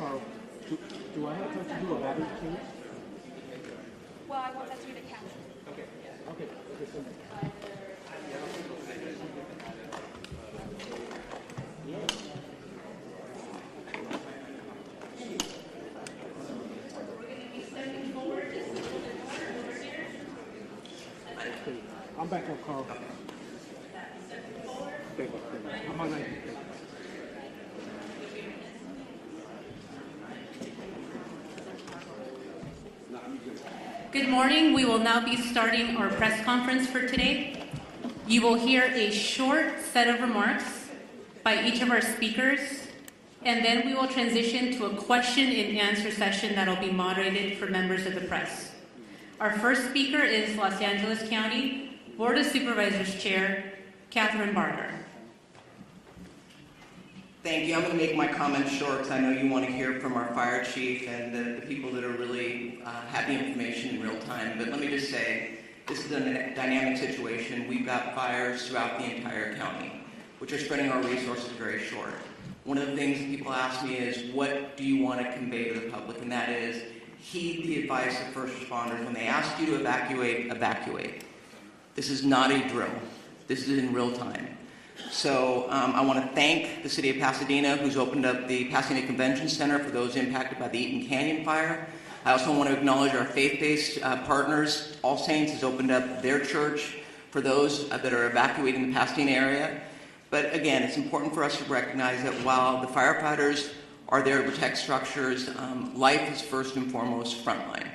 Uh, do, do I have time to do a battery change? Well, I want that to be the caption. Okay, so I'm back up, Carl. Thank you. I'm on 90. Good morning. We will now be starting our press conference for today. You will hear a short set of remarks by each of our speakers, and then we will transition to a question and answer session that will be moderated for members of the press. Our first speaker is Los Angeles County Board of Supervisors Chair, Catherine Barger. Thank you. I'm going to make my comments short because I know you want to hear from our fire chief and the people that are really have the information in real time. But let me just say, this is a dynamic situation. We've got fires throughout the entire county, which are spreading our resources very short. One of the things that people ask me is, what do you want to convey to the public? And that is, heed the advice of first responders. When they ask you to evacuate, evacuate. This is not a drill. This is in real time. So I want to thank the City of Pasadena, who's opened up the Pasadena Convention Center for those impacted by the Eaton Canyon fire. I also want to acknowledge our faith-based partners. All Saints has opened up their church for those that are evacuating the Pasadena area. But again, it's important for us to recognize that while the firefighters are there to protect structures, life is first and foremost frontline.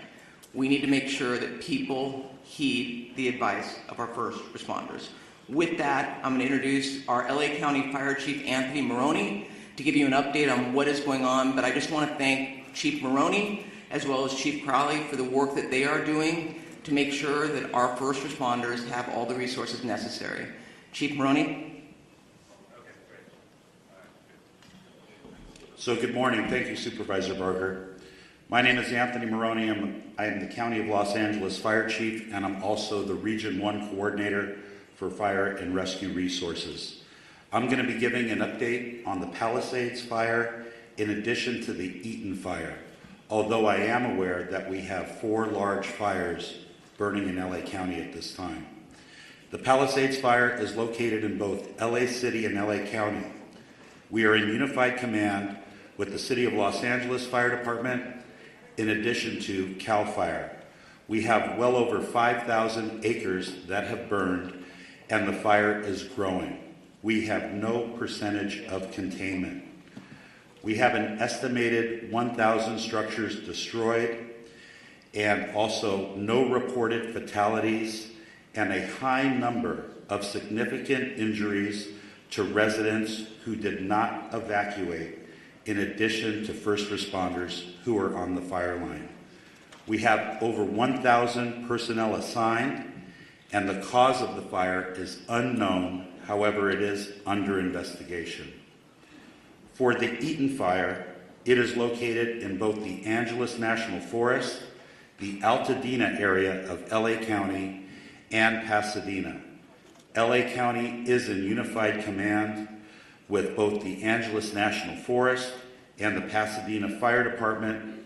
We need to make sure that people heed the advice of our first responders. With that, I'm going to introduce our LA County Fire Chief, Anthony Maroney, to give you an update on what is going on. But I just want to thank Chief Maroney as well as Chief Crowley for the work that they are doing to make sure that our first responders have all the resources necessary. Chief Maroney? So good morning. Thank you, Supervisor Barger. My name is Anthony Maroney. I am the County of Los Angeles Fire Chief, and I'm also the Region 1 Coordinator for Fire and Rescue Resources. I'm going to be giving an update on the Palisades fire in addition to the Eaton fire, although I am aware that we have 4 large fires burning in LA County at this time. The Palisades fire is located in both LA City and LA County. We are in unified command with the City of Los Angeles Fire Department in addition to CAL FIRE. We have well over 5,000 acres that have burned, and the fire is growing. We have no percentage of containment. We have an estimated 1,000 structures destroyed, and also no reported fatalities, and a high number of significant injuries to residents who did not evacuate, in addition to first responders who are on the fire line. We have over 1,000 personnel assigned, and the cause of the fire is unknown. However, it is under investigation. For the Eaton fire, it is located in both the Angeles National Forest, the Altadena area of LA County, and Pasadena. LA County is in unified command with both the Angeles National Forest and the Pasadena Fire Department.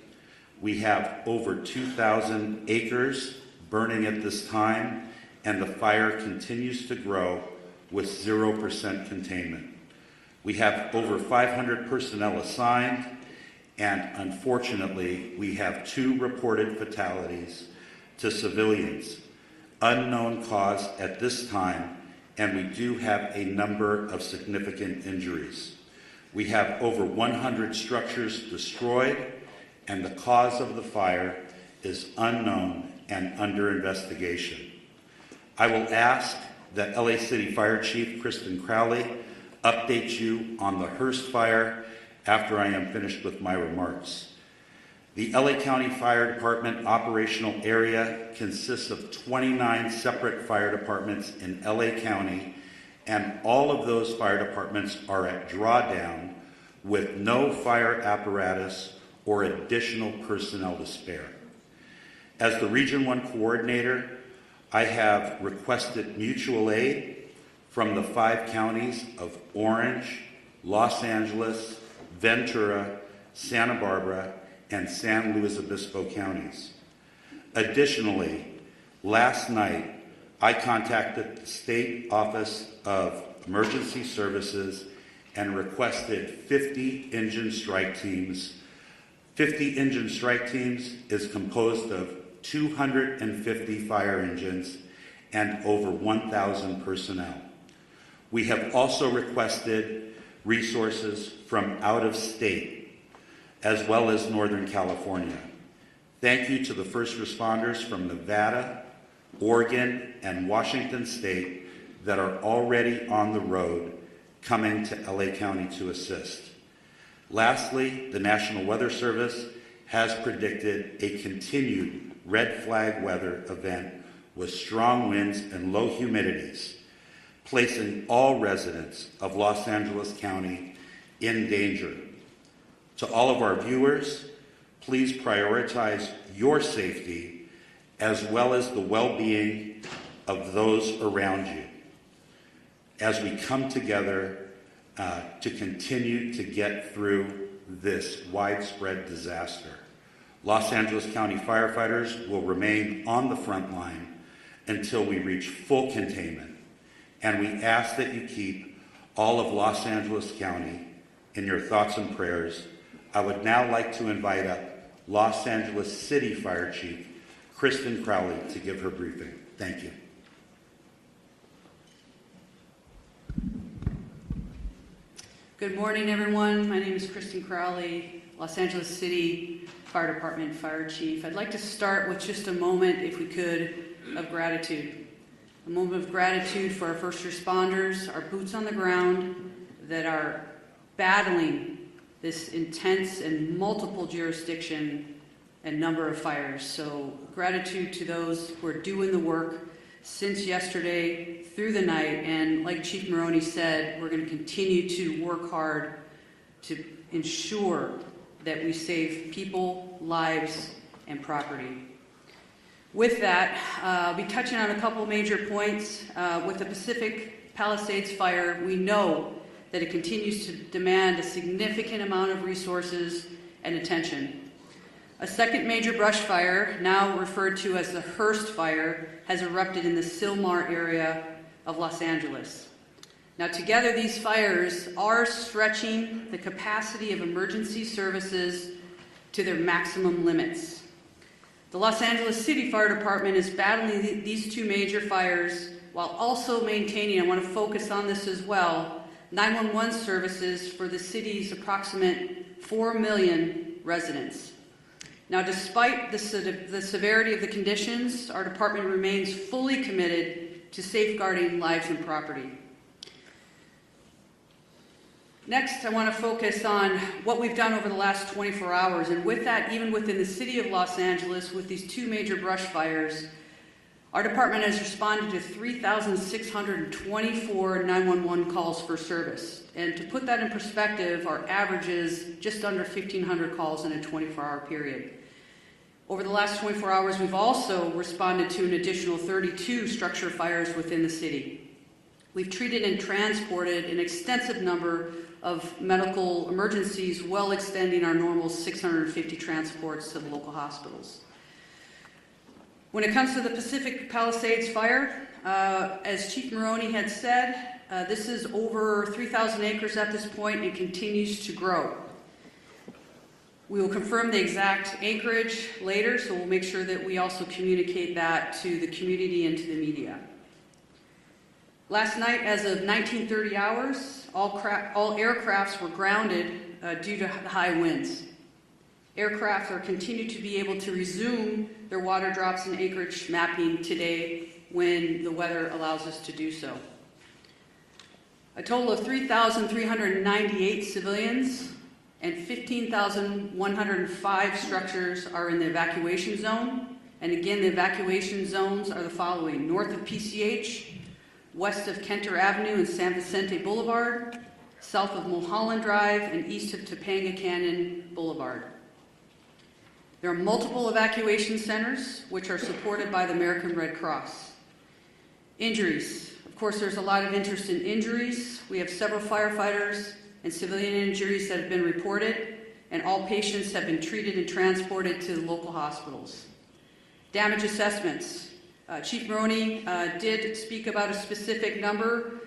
We have over 2,000 acres burning at this time, and the fire continues to grow with 0% containment. We have over 500 personnel assigned, and unfortunately, we have 2 reported fatalities to civilians. Unknown cause at this time, and we do have a number of significant injuries. We have over 100 structures destroyed, and the cause of the fire is unknown and under investigation. I will ask that LA City Fire Chief Kristen Crowley update you on the Hearst fire after I am finished with my remarks. The LA County Fire Department operational area consists of 29 separate fire departments in LA County, and all of those fire departments are at drawdown with no fire apparatus or additional personnel to spare. As the Region 1 Coordinator, I have requested mutual aid from the 5 counties of Orange, Los Angeles, Ventura, Santa Barbara, and San Luis Obispo counties. Additionally, last night, I contacted the State Office of Emergency Services and requested 50 engine strike teams. 50 engine strike teams is composed of 250 fire engines and over 1,000 personnel. We have also requested resources from out of state, as well as Northern California. Thank you to the first responders from Nevada, Oregon, and Washington State that are already on the road coming to LA County to assist. Lastly, the National Weather Service has predicted a continued red flag weather event with strong winds and low humidities, placing all residents of Los Angeles County in danger. To all of our viewers, please prioritize your safety as well as the well-being of those around you as we come together to continue to get through this widespread disaster. Los Angeles County firefighters will remain on the front line until we reach full containment, and we ask that you keep all of Los Angeles County in your thoughts and prayers. I would now like to invite up Los Angeles City Fire Chief Kristen Crowley to give her briefing. Thank you. Good morning, everyone. My name is Kristen Crowley, Los Angeles City Fire Department Fire Chief. I'd like to start with just a moment, if we could, of gratitude. A moment of gratitude for our first responders, our boots on the ground that are battling this intense and multiple jurisdiction and number of fires. So gratitude to those who are doing the work since yesterday through the night. And like Chief Maroney said, we're going to continue to work hard to ensure that we save people, lives, and property. With that, I'll be touching on a couple major points. With the Pacific Palisades fire, we know that it continues to demand a significant amount of resources and attention. A second major brush fire, now referred to as the Hearst Fire, has erupted in the Sylmar area of Los Angeles. Now together these fires are stretching the capacity of emergency services to their maximum limits. The Los Angeles City Fire Department is battling these two major fires while also maintaining, I want to focus on this as well, 911 services for the city's approximate 4 million residents. Now, despite the severity of the conditions, our department remains fully committed to safeguarding lives and property. Next, I want to focus on what we've done over the last 24 hours. And with that, even within the city of Los Angeles, with these two major brush fires, our department has responded to 3,624 911 calls for service. And to put that in perspective, our average is just under 1,500 calls in a 24-hour period. Over the last 24 hours, we've also responded to an additional 32 structure fires within the city. We've treated and transported an extensive number of medical emergencies, well extending our normal 650 transports to the local hospitals. When it comes to the Pacific Palisades fire, as Chief Maroney had said, this is over 3,000 acres at this point and continues to grow. We will confirm the exact acreage later, so we'll make sure that we also communicate that to the community and to the media. Last night, as of 1930 hours, all aircrafts were grounded due to the high winds. Aircraft are continued to be able to resume their water drops and acreage mapping today when the weather allows us to do so. A total of 3,398 civilians and 15,105 structures are in the evacuation zone. And again, the evacuation zones are the following: north of PCH, west of Kenter Avenue and San Vicente Boulevard, south of Mulholland Drive, and east of Topanga Canyon Boulevard. There are multiple evacuation centers which are supported by the American Red Cross. Injuries. Of course, there's a lot of interest in injuries. We have several firefighters and civilian injuries that have been reported, and all patients have been treated and transported to the local hospitals. Damage assessments. Chief Maroney did speak about a specific number.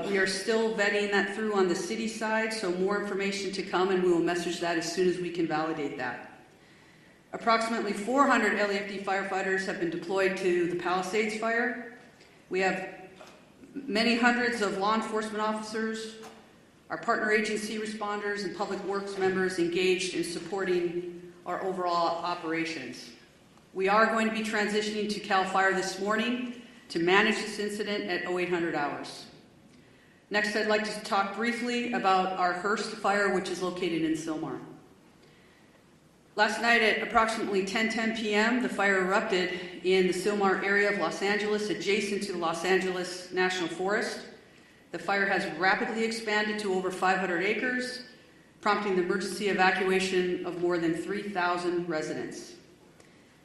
We are still vetting that through on the city side, so more information to come, and we will message that as soon as we can validate that. Approximately 400 LAFD firefighters have been deployed to the Palisades fire. We have many hundreds of law enforcement officers, our partner agency responders, and public works members engaged in supporting our overall operations. We are going to be transitioning to CAL FIRE this morning to manage this incident at 0800 hours. Next, I'd like to talk briefly about our Hearst fire, which is located in Sylmar. Last night at approximately 10:10 p.m., the fire erupted in the Sylmar area of Los Angeles, adjacent to the Los Angeles National Forest. The fire has rapidly expanded to over 500 acres, prompting the emergency evacuation of more than 3,000 residents.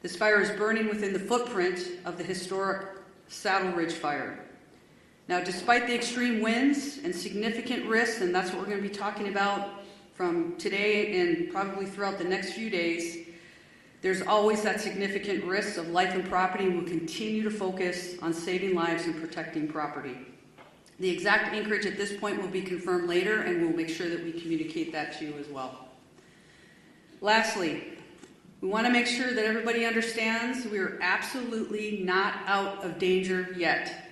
This fire is burning within the footprint of the historic Saddle Ridge fire. Now, despite the extreme winds and significant risks, and that's what we're going to be talking about from today and probably throughout the next few days, there's always that significant risk of life and property, and we'll continue to focus on saving lives and protecting property. The exact anchorage at this point will be confirmed later, and we'll make sure that we communicate that to you as well. Lastly, we want to make sure that everybody understands we are absolutely not out of danger yet.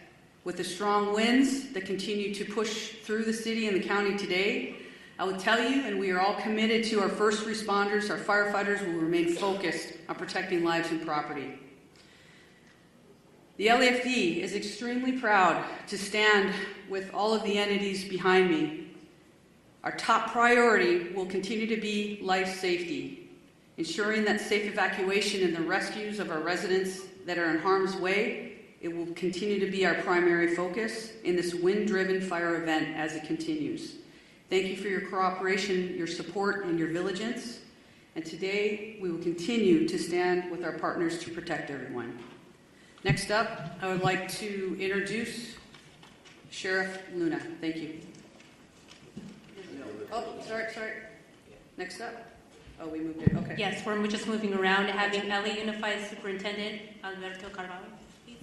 With the strong winds that continue to push through the city and the county today, I will tell you, and we are all committed to our first responders, our firefighters will remain focused on protecting lives and property. The LAFD is extremely proud to stand with all of the entities behind me. Our top priority will continue to be life safety, ensuring that safe evacuation and the rescues of our residents that are in harm's way. It will continue to be our primary focus in this wind-driven fire event as it continues. Thank you for your cooperation, your support, and your vigilance. And today, we will continue to stand with our partners to protect everyone. Next up, I would like to introduce Sheriff Luna. Thank you. Oh, sorry. Next up. Oh, we moved it. Okay. Yes, we're just moving around, having LA Unified Superintendent Alberto Carvalho, please.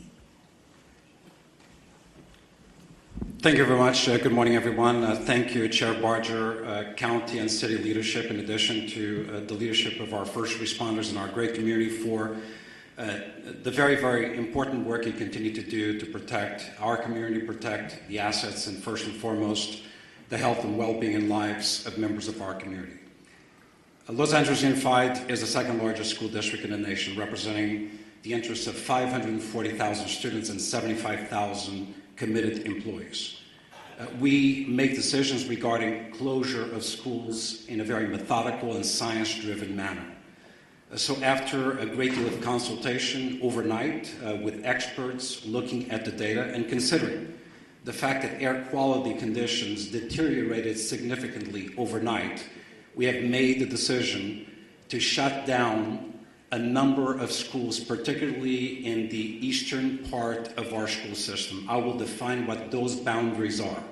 Thank you very much. Good morning, everyone. Thank you, Chair Barger, county and city leadership, in addition to the leadership of our first responders and our great community for the very, very important work you continue to do to protect our community, protect the assets, and first and foremost, the health and well-being and lives of members of our community. Los Angeles Unified is the second largest school district in the nation, representing the interests of 540,000 students and 75,000 committed employees. We make decisions regarding closure of schools in a very methodical and science-driven manner. So after a great deal of consultation overnight with experts looking at the data and considering the fact that air quality conditions deteriorated significantly overnight, we have made the decision to shut down a number of schools, particularly in the eastern part of our school system. I will define what those boundaries are.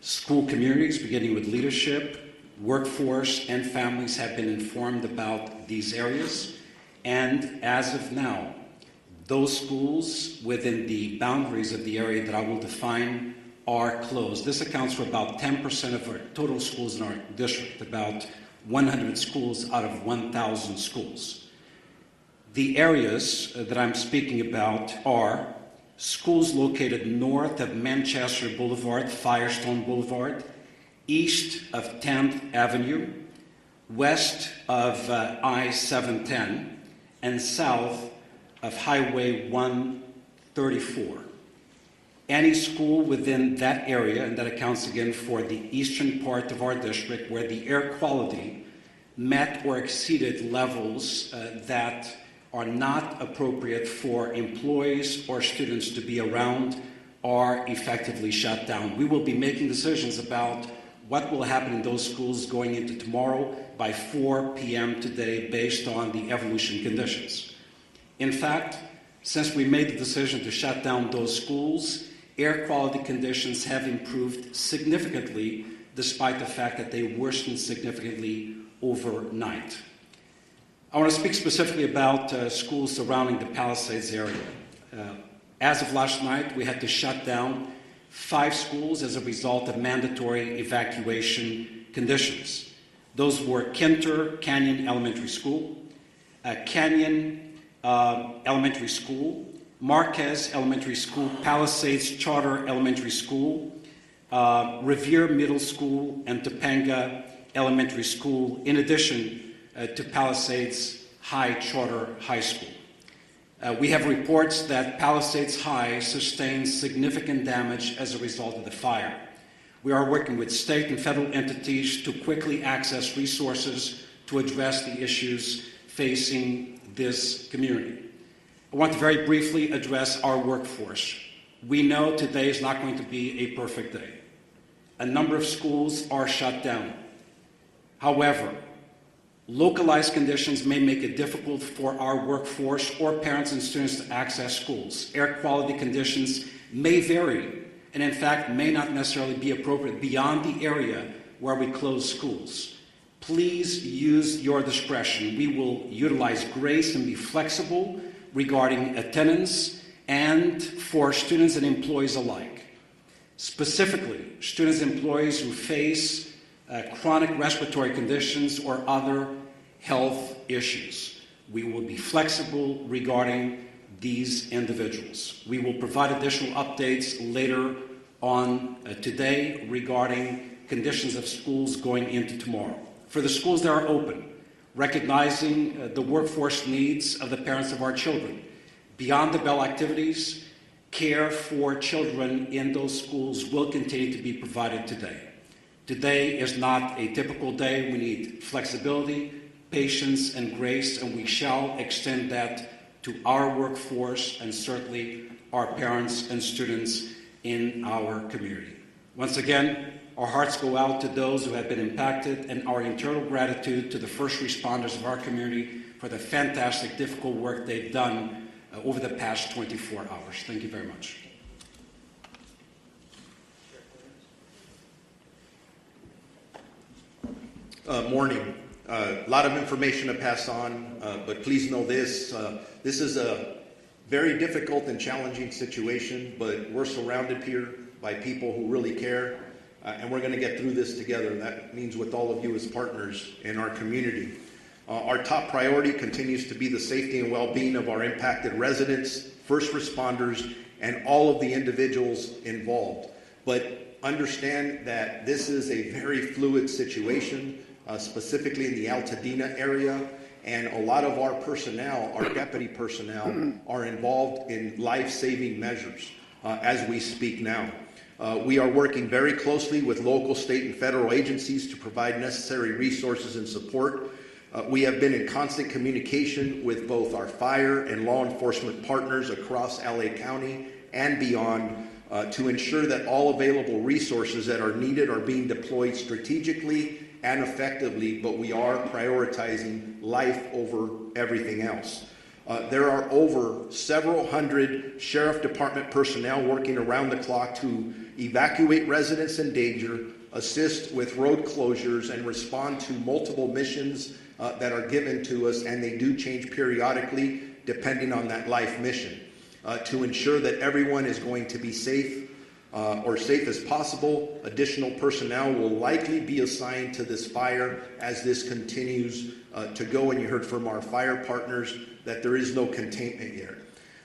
School communities, beginning with leadership, workforce, and families have been informed about these areas. And as of now, those schools within the boundaries of the area that I will define are closed. This accounts for about 10% of our total schools in our district, about 100 schools out of 1,000 schools. The areas that I'm speaking about are schools located north of Manchester Boulevard, Firestone Boulevard, east of 10th Avenue, west of I-710, and south of Highway 134. Any school within that area, and that accounts again for the eastern part of our district, where the air quality met or exceeded levels that are not appropriate for employees or students to be around, are effectively shut down. We will be making decisions about what will happen in those schools going into tomorrow by 4 p.m. today based on the evolution conditions. In fact, since we made the decision to shut down those schools, air quality conditions have improved significantly despite the fact that they worsened significantly overnight. I want to speak specifically about schools surrounding the Palisades area. As of last night, we had to shut down 5 schools as a result of mandatory evacuation conditions. Those were Kenter Canyon Elementary School, Canyon Elementary School, Marquez Elementary School, Palisades Charter Elementary School, Revere Middle School, and Topanga Elementary School, in addition to Palisades High Charter High School. We have reports that Palisades High sustained significant damage as a result of the fire. We are working with state and federal entities to quickly access resources to address the issues facing this community. I want to very briefly address our workforce. We know today is not going to be a perfect day. A number of schools are shut down. However, localized conditions may make it difficult for our workforce or parents and students to access schools. Air quality conditions may vary and, in fact, may not necessarily be appropriate beyond the area where we close schools. Please use your discretion. We will utilize grace and be flexible regarding attendance and for students and employees alike. Specifically, students and employees who face chronic respiratory conditions or other health issues. We will be flexible regarding these individuals. We will provide additional updates later on today regarding conditions of schools going into tomorrow. For the schools that are open, recognizing the workforce needs of the parents of our children, beyond the bell activities, care for children in those schools will continue to be provided today. Today is not a typical day. We need flexibility, patience, and grace, and we shall extend that to our workforce and certainly our parents and students in our community. Once again, our hearts go out to those who have been impacted and our eternal gratitude to the first responders of our community for the fantastic, difficult work they've done over the past 24 hours. Thank you very much. Morning. A lot of information to pass on, but please know this. This is a very difficult and challenging situation, but we're surrounded here by people who really care, and we're going to get through this together. That means with all of you as partners in our community. Our top priority continues to be the safety and well-being of our impacted residents, first responders, and all of the individuals involved. But understand that this is a very fluid situation, specifically in the Altadena area, and a lot of our personnel, our deputy personnel, are involved in life-saving measures as we speak now. We are working very closely with local, state, and federal agencies to provide necessary resources and support. We have been in constant communication with both our fire and law enforcement partners across LA County and beyond to ensure that all available resources that are needed are being deployed strategically and effectively, but we are prioritizing life over everything else. There are over several hundred sheriff department personnel working around the clock to evacuate residents in danger, assist with road closures, and respond to multiple missions that are given to us, and they do change periodically depending on that life mission. To ensure that everyone is going to be safe or safe as possible, additional personnel will likely be assigned to this fire as this continues to go, and you heard from our fire partners that there is no containment here.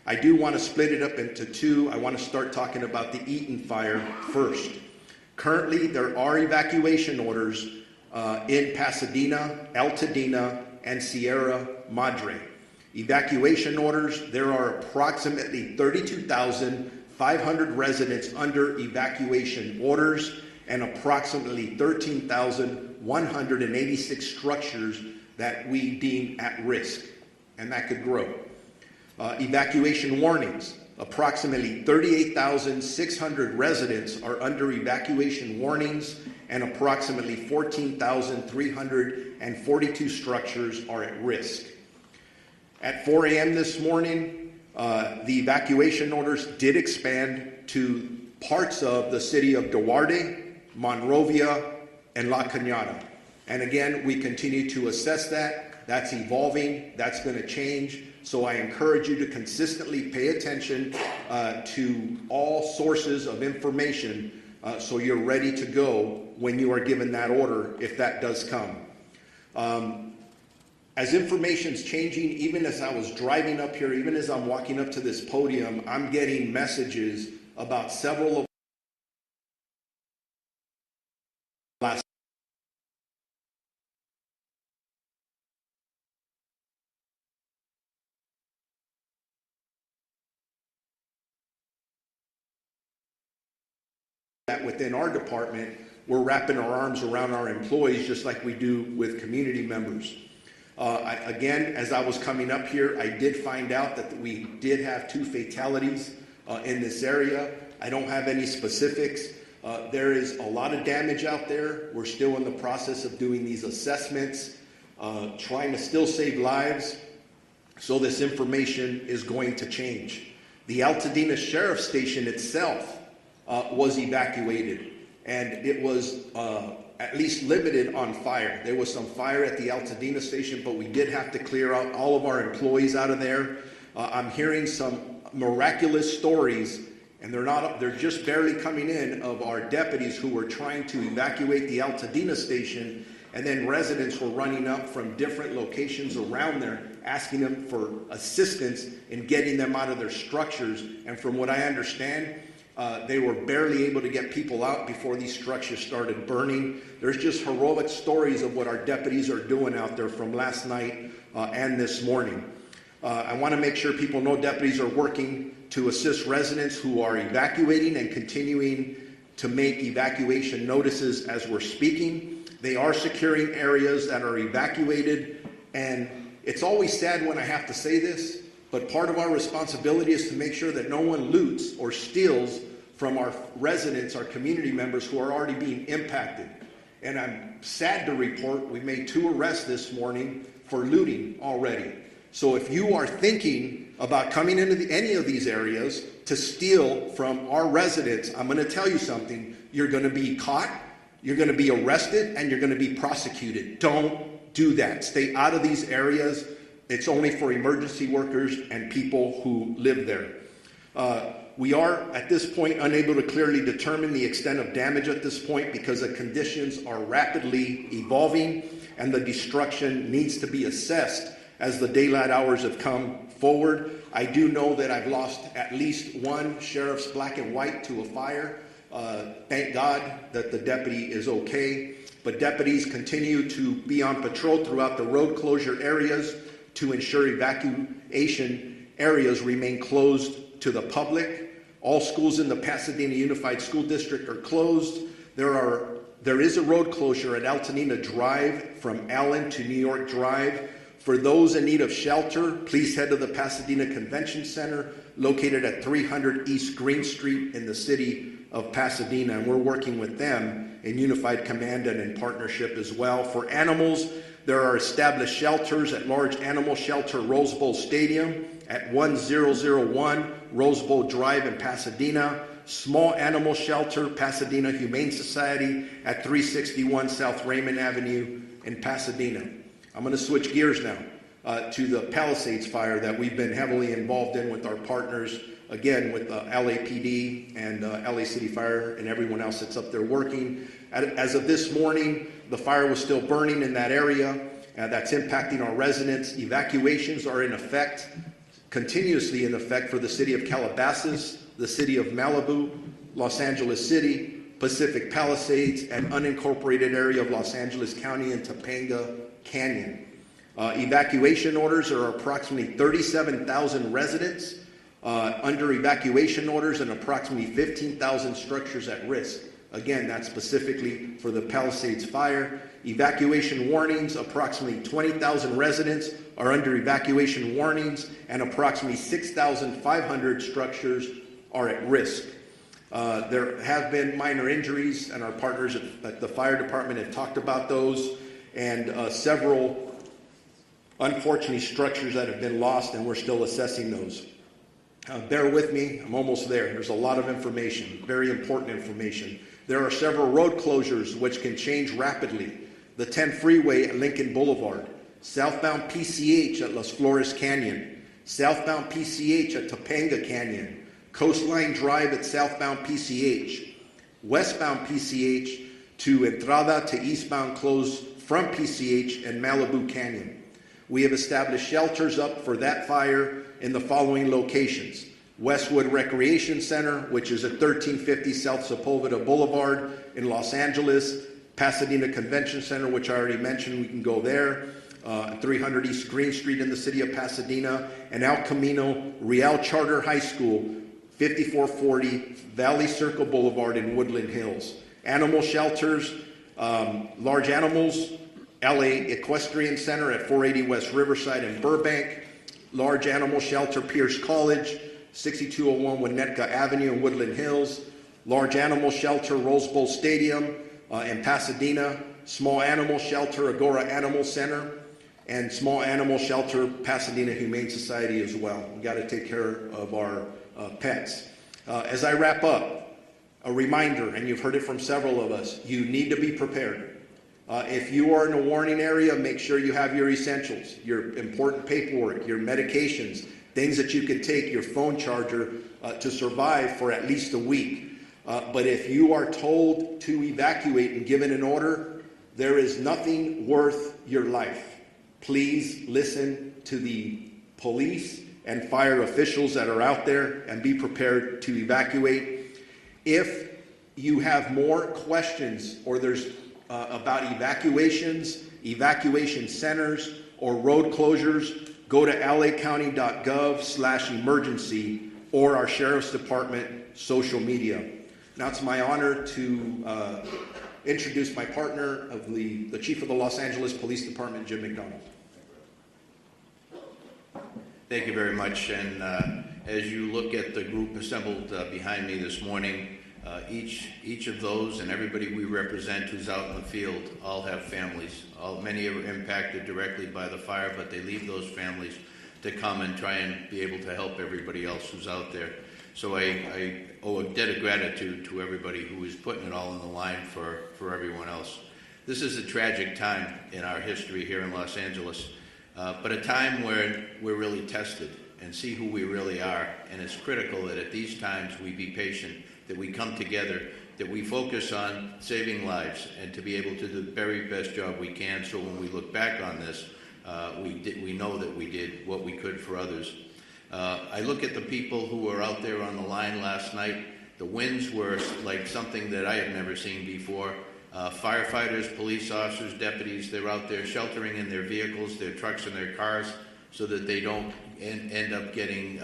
I do want to split it up into two. I want to start talking about the Eaton fire first. Currently, there are evacuation orders in Pasadena, Altadena, and Sierra Madre. Evacuation orders, there are approximately 32,500 residents under evacuation orders and approximately 13,186 structures that we deem at risk, and that could grow. Evacuation warnings, approximately 38,600 residents are under evacuation warnings and approximately 14,342 structures are at risk. At 4 a.m. this morning, the evacuation orders did expand to parts of the city of Duarte, Monrovia, and La Cañada. And again, we continue to assess that. That's evolving. That's going to change. So I encourage you to consistently pay attention to all sources of information so you're ready to go when you are given that order, if that does come. As information's changing, even as I was driving up here, even as I'm walking up to this podium, I'm getting messages about several of last that within our department, we're wrapping our arms around our employees just like we do with community members. Again, as I was coming up here, I did find out that we did have 2 fatalities in this area. I don't have any specifics. There is a lot of damage out there. We're still in the process of doing these assessments, trying to still save lives. So this information is going to change. The Altadena Sheriff's Station itself was evacuated, and it was at least limited on fire. There was some fire at the Altadena station, but we did have to clear out all of our employees out of there. I'm hearing some miraculous stories, and they're just barely coming in, of our deputies who were trying to evacuate the Altadena station, and then residents were running up from different locations around there asking them for assistance in getting them out of their structures. And from what I understand, they were barely able to get people out before these structures started burning. There's just heroic stories of what our deputies are doing out there from last night and this morning. I want to make sure people know deputies are working to assist residents who are evacuating and continuing to make evacuation notices as we're speaking. They are securing areas that are evacuated, and it's always sad when I have to say this, but part of our responsibility is to make sure that no one loots or steals from our residents, our community members who are already being impacted. And I'm sad to report we made 2 arrests this morning for looting already. So if you are thinking about coming into any of these areas to steal from our residents, I'm going to tell you something. You're going to be caught, you're going to be arrested, and you're going to be prosecuted. Don't do that. Stay out of these areas. It's only for emergency workers and people who live there. We are, at this point, unable to clearly determine the extent of damage at this point because the conditions are rapidly evolving and the destruction needs to be assessed as the daylight hours have come forward. I do know that I've lost at least 1 sheriff's black and white to a fire. Thank God that the deputy is okay. But deputies continue to be on patrol throughout the road closure areas to ensure evacuation areas remain closed to the public. All schools in the Pasadena Unified School District are closed. There is a road closure at Altadena Drive from Allen to New York Drive. For those in need of shelter, please head to the Pasadena Convention Center, located at 300 East Green Street in the city of Pasadena. And we're working with them in Unified Command and in partnership as well. For animals, there are established shelters at Large Animal Shelter Rose Bowl Stadium, at 1001 Rose Bowl Drive in Pasadena, Small Animal Shelter, Pasadena Humane Society at 361 South Raymond Avenue in Pasadena. I'm going to switch gears now to the Palisades fire that we've been heavily involved in with our partners, again with LAPD and LA City Fire and everyone else that's up there working. As of this morning, the fire was still burning in that area. That's impacting our residents. Evacuations are in effect, continuously in effect, for the city of Calabasas, the city of Malibu, Los Angeles City, Pacific Palisades, and unincorporated area of Los Angeles County and Topanga Canyon. Evacuation orders are approximately 37,000 residents under evacuation orders and approximately 15,000 structures at risk. Again, that's specifically for the Palisades fire. Evacuation warnings, approximately 20,000 residents are under evacuation warnings, and approximately 6,500 structures are at risk. There have been minor injuries, and our partners at the fire department have talked about those, and several, unfortunately, structures that have been lost, and we're still assessing those. Bear with me, I'm almost there. There's a lot of information, very important information. There are several road closures which can change rapidly. the 10 freeway at Lincoln Boulevard, southbound PCH at Las Flores Canyon, southbound PCH at Topanga Canyon, Coastline Drive at southbound PCH, westbound PCH to Entrada to eastbound closed from PCH and Malibu Canyon. We have established shelters up for that fire in the following locations: Westwood Recreation Center, which is at 1350 South Sepulveda Boulevard in Los Angeles, Pasadena Convention Center, which I already mentioned, we can go there, 300 East Green Street in the city of Pasadena, and El Camino Real Charter High School, 5440 Valley Circle Boulevard in Woodland Hills. Animal shelters, large animals, LA Equestrian Center at 480 West Riverside in Burbank, large animal shelter Pierce College, 6201 Winnetka Avenue in Woodland Hills, large animal shelter Rose Bowl Stadium in Pasadena, small animal shelter Agora Animal Center, and small animal shelter Pasadena Humane Society as well. We got to take care of our pets. As I wrap up, a reminder, and you've heard it from several of us, you need to be prepared. If you are in a warning area, make sure you have your essentials, your important paperwork, your medications, things that you can take, your phone charger to survive for at least a week. But if you are told to evacuate and given an order, there is nothing worth your life. Please listen to the police and fire officials that are out there and be prepared to evacuate. If you have more questions or there's about evacuations, evacuation centers, or road closures, go to lacounty.gov/emergency or our Sheriff's Department social media. Now it's my honor to introduce my partner, of the Chief of the Los Angeles Police Department, Jim McDonald. Thank you very much. And as you look at the group assembled behind me this morning, each of those and everybody we represent who's out in the field all have families. Many are impacted directly by the fire, but they leave those families to come and try and be able to help everybody else who's out there. So I owe a debt of gratitude to everybody who is putting it all on the line for everyone else. This is a tragic time in our history here in Los Angeles, but a time where we're really tested and see who we really are. And it's critical that at these times we be patient, that we come together, that we focus on saving lives and to be able to do the very best job we can, so when we look back on this, we know that we did what we could for others. I look at the people who were out there on the line last night. The winds were like something that I had never seen before. Firefighters, police officers, deputies, they're out there sheltering in their vehicles, their trucks and their cars, so that they don't end up getting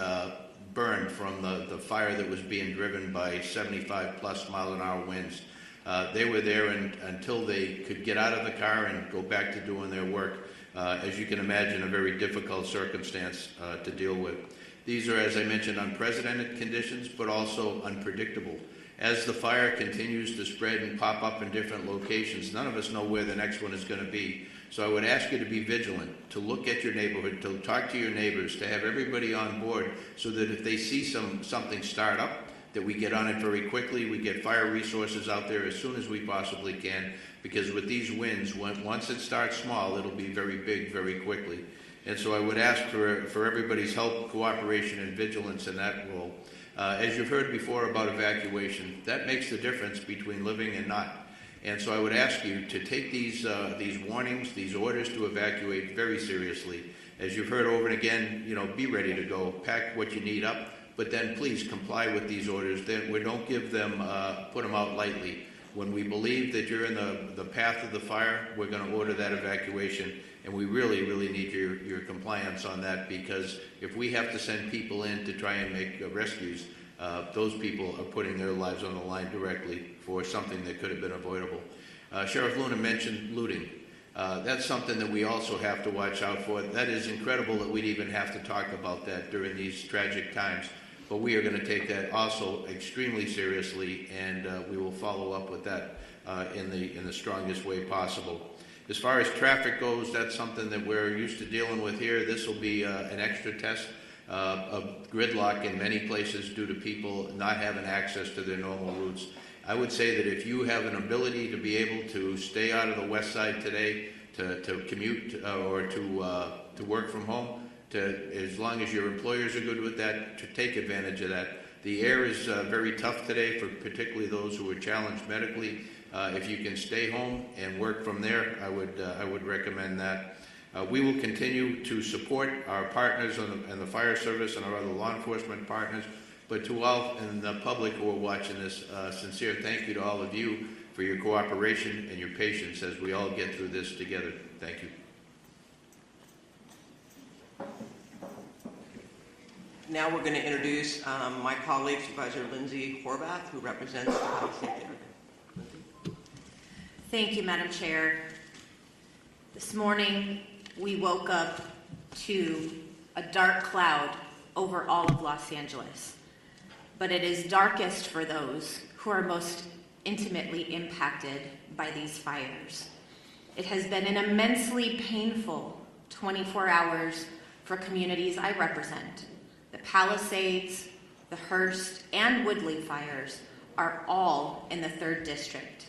burned from the fire that was being driven by 75+ mile-an-hour winds. They were there until they could get out of the car and go back to doing their work. As you can imagine, a very difficult circumstance to deal with. These are, as I mentioned, unprecedented conditions, but also unpredictable. As the fire continues to spread and pop up in different locations, none of us know where the next one is going to be. So I would ask you to be vigilant, to look at your neighborhood, to talk to your neighbors, to have everybody on board, so that if they see something start up, that we get on it very quickly. We get fire resources out there as soon as we possibly can, because with these winds, once it starts small, it'll be very big very quickly. And so I would ask for everybody's help, cooperation, and vigilance in that role. As you've heard before about evacuation, that makes the difference between living and not. And so I would ask you to take these warnings, these orders to evacuate very seriously. As you've heard over and again, be ready to go, pack what you need up, but then please comply with these orders. We don't give them, put them out lightly. When we believe that you're in the path of the fire, we're going to order that evacuation, and we really, really need your compliance on that, because if we have to send people in to try and make rescues, those people are putting their lives on the line directly for something that could have been avoidable. Sheriff Luna mentioned looting. That's something that we also have to watch out for. That is incredible that we'd even have to talk about that during these tragic times. But we are going to take that also extremely seriously, and we will follow up with that in the strongest way possible. As far as traffic goes, that's something that we're used to dealing with here. This will be an extra test of gridlock in many places due to people not having access to their normal routes. I would say that if you have an ability to be able to stay out of the west side today, to commute or to work from home, as long as your employers are good with that, to take advantage of that. The air is very tough today for particularly those who are challenged medically. If you can stay home and work from there, I would recommend that. We will continue to support our partners and the fire service and our other law enforcement partners. But to all in the public who are watching this, sincere thank you to all of you for your cooperation and your patience as we all get through this together. Thank you. Now we're going to introduce my colleague, Supervisor Lindsay Horvath, who represents the Palisade area. Thank you, Madam Chair. This morning, we woke up to a dark cloud over all of Los Angeles. But it is darkest for those who are most intimately impacted by these fires. It has been an immensely painful 24 hours for communities I represent. The Palisades, the Hearst, and Woodley fires are all in the 3rd District.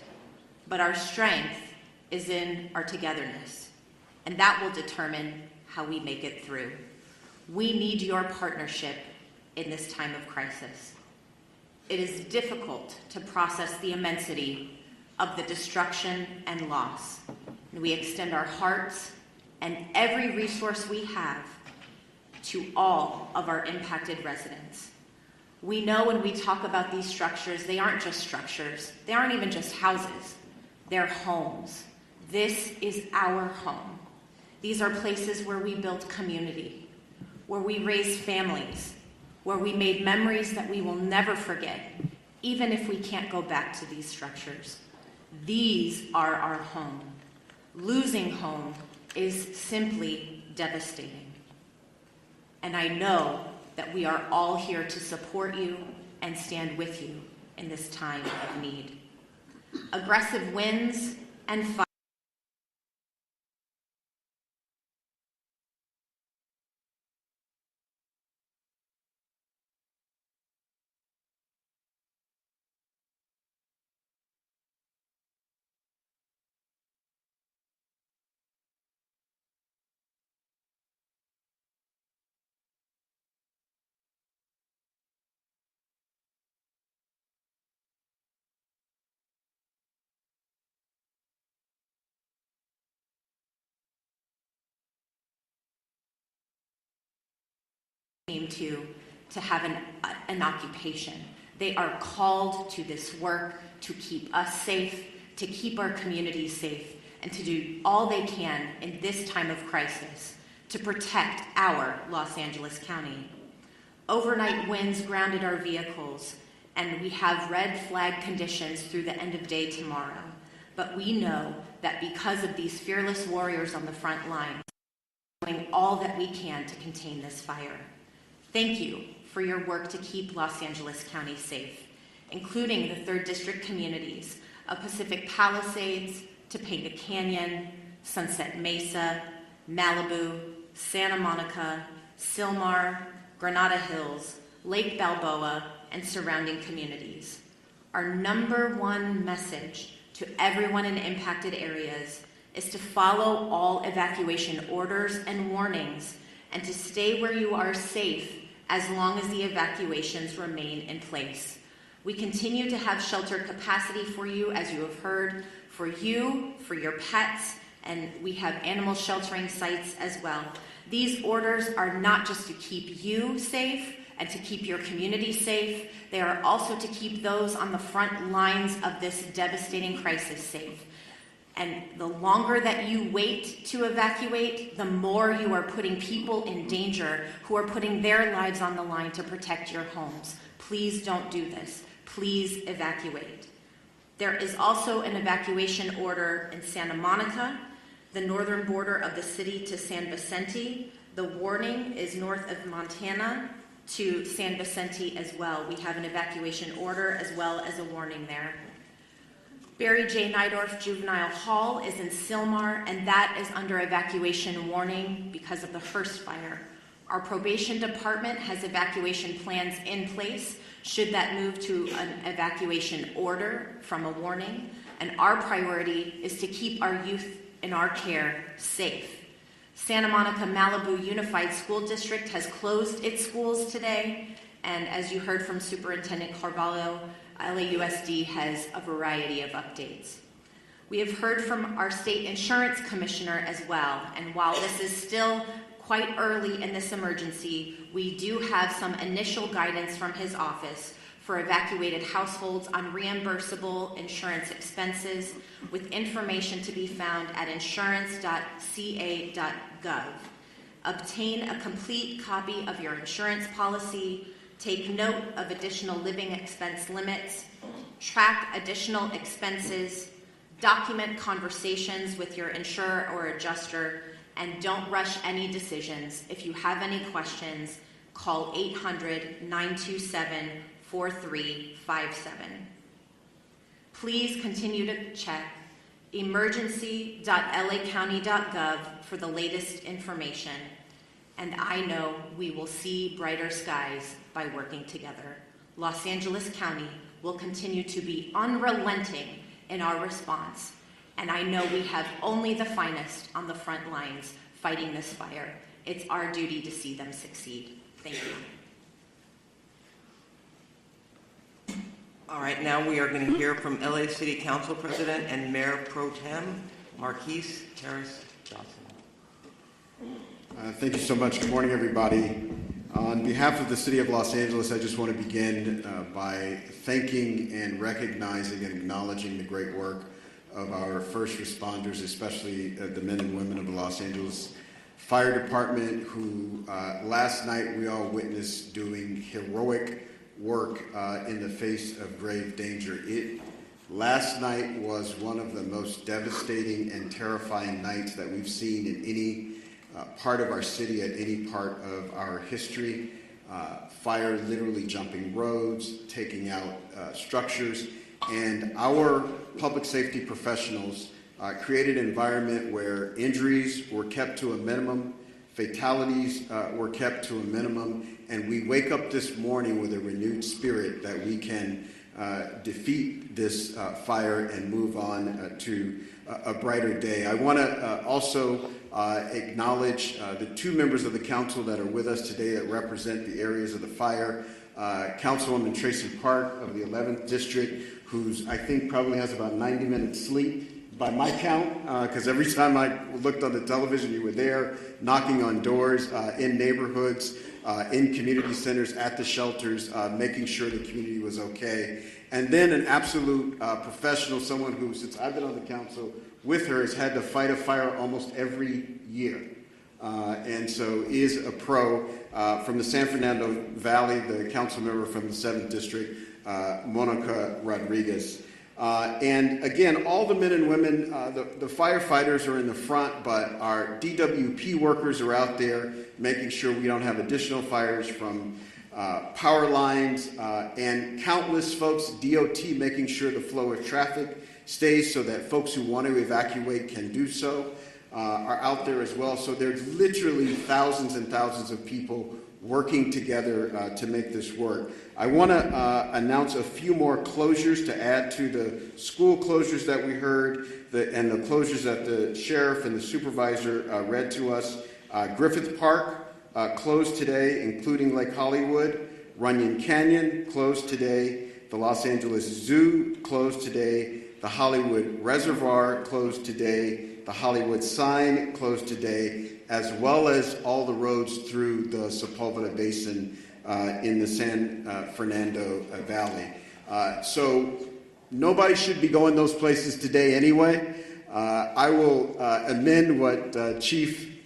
But our strength is in our togetherness, and that will determine how we make it through. We need your partnership in this time of crisis. It is difficult to process the immensity of the destruction and loss. And we extend our hearts and every resource we have to all of our impacted residents. We know when we talk about these structures, they aren't just structures. They aren't even just houses. They're homes. This is our home. These are places where we built community, where we raised families, where we made memories that we will never forget, even if we can't go back to these structures. These are our home. Losing home is simply devastating. And I know that we are all here to support you and stand with you in this time of need. Aggressive winds and fire to have an occupation. They are called to this work to keep us safe, to keep our communities safe, and to do all they can in this time of crisis to protect our Los Angeles County. Overnight winds grounded our vehicles, and we have red flag conditions through the end of day tomorrow. But we know that because of these fearless warriors on the front line, we're doing all that we can to contain this fire. Thank you for your work to keep Los Angeles County safe, including the 3rd District communities of Pacific Palisades, Topanga Canyon, Sunset Mesa, Malibu, Santa Monica, Sylmar, Granada Hills, Lake Balboa, and surrounding communities. Our #1 message to everyone in impacted areas is to follow all evacuation orders and warnings and to stay where you are safe as long as the evacuations remain in place. We continue to have shelter capacity for you, as you have heard, for you, for your pets, and we have animal sheltering sites as well. These orders are not just to keep you safe and to keep your community safe, they are also to keep those on the front lines of this devastating crisis safe. And the longer that you wait to evacuate, the more you are putting people in danger who are putting their lives on the line to protect your homes. Please don't do this. Please evacuate. There is also an evacuation order in Santa Monica, the northern border of the city to San Vicente. The warning is north of Montana to San Vicente as well. We have an evacuation order as well as a warning there. Barry J. Nydorf Juvenile Hall is in Sylmar, and that is under evacuation warning because of the Hearst fire. Our probation department has evacuation plans in place should that move to an evacuation order from a warning. And our priority is to keep our youth in our care safe. Santa Monica Malibu Unified School District has closed its schools today, and as you heard from Superintendent Carvalho, LAUSD has a variety of updates. We have heard from our state insurance commissioner as well, and while this is still quite early in this emergency, we do have some initial guidance from his office for evacuated households on reimbursable insurance expenses, with information to be found at insurance.ca.gov. Obtain a complete copy of your insurance policy, take note of additional living expense limits, track additional expenses, document conversations with your insurer or adjuster, and don't rush any decisions. If you have any questions, call 800-927-4357. Please continue to check emergency.lacounty.gov for the latest information. And I know we will see brighter skies by working together. Los Angeles County will continue to be unrelenting in our response. And I know we have only the finest on the front lines fighting this fire. It's our duty to see them succeed. Thank you. All right, now we are going to hear from LA City Council President and Mayor Pro Tem, Marquise Harris Johnson. Thank you so much. Good morning, everybody. On behalf of the City of Los Angeles, I just want to begin by thanking and recognizing and acknowledging the great work of our first responders, especially the men and women of the Los Angeles Fire Department, who last night we all witnessed doing heroic work in the face of grave danger. Last night was one of the most devastating and terrifying nights that we've seen in any part of our city at any part of our history. Fire literally jumping roads, taking out structures, and our public safety professionals created an environment where injuries were kept to a minimum, fatalities were kept to a minimum, and we wake up this morning with a renewed spirit that we can defeat this fire and move on to a brighter day. I want to also acknowledge the two members of the council that are with us today that represent the areas of the fire. Councilwoman Tracy Park of the 11th District, who's I think probably has about 90 minutes sleep by my count, because every time I looked on the television, you were there knocking on doors in neighborhoods, in community centers, at the shelters, making sure the community was okay. And then an absolute professional, someone who, since I've been on the council with her, has had to fight a fire almost every year. And so is a pro. From the San Fernando Valley, the council member from the 7th District, Monica Rodriguez. And again, all the men and women, the firefighters are in the front, but our DWP workers are out there making sure we don't have additional fires from power lines, and countless folks, DOT, making sure the flow of traffic stays so that folks who want to evacuate can do so, are out there as well. So there's literally thousands and thousands of people working together to make this work. I want to announce a few more closures to add to the school closures that we heard and the closures that the sheriff and the supervisor read to us. Griffith Park closed today, including Lake Hollywood. Runyon Canyon closed today. The Los Angeles Zoo closed today. The Hollywood Reservoir closed today. The Hollywood Sign closed today, as well as all the roads through the Sepulveda Basin in the San Fernando Valley. So nobody should be going those places today anyway. I will amend what Chief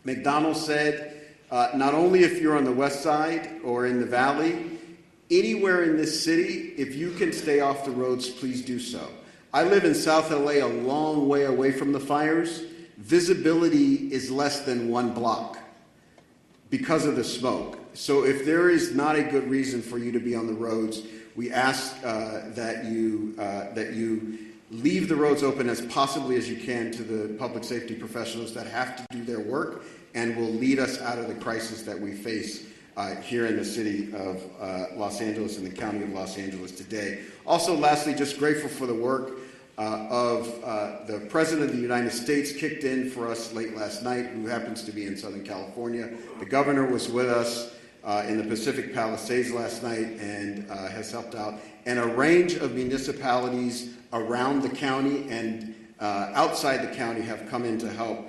McDonald said. Not only if you're on the west side or in the valley, anywhere in this city, if you can stay off the roads, please do so. I live in South LA, a long way away from the fires. Visibility is less than 1 block because of the smoke. So if there is not a good reason for you to be on the roads, we ask that you leave the roads open as possibly as you can to the public safety professionals that have to do their work and will lead us out of the crisis that we face here in the city of Los Angeles and the county of Los Angeles today. Also, lastly, just grateful for the work of the President of the United States, kicked in for us late last night, who happens to be in Southern California. The governor was with us in the Pacific Palisades last night and has helped out. And a range of municipalities around the county and outside the county have come in to help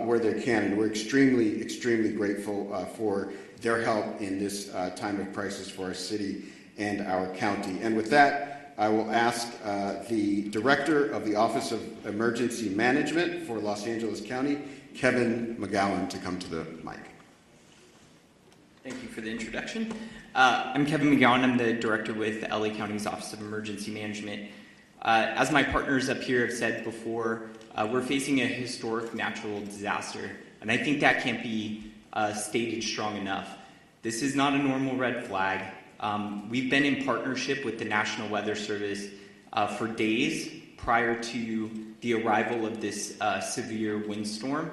where they can. And we're extremely, extremely grateful for their help in this time of crisis for our city and our county. And with that, I will ask the Director of the Office of Emergency Management for Los Angeles County, Kevin McGowan, to come to the mic. Thank you for the introduction. I'm Kevin McGowan. I'm the Director with LA County's Office of Emergency Management. As my partners up here have said before, we're facing a historic natural disaster, and I think that can't be stated strong enough. This is not a normal red flag. We've been in partnership with the National Weather Service for days prior to the arrival of this severe windstorm.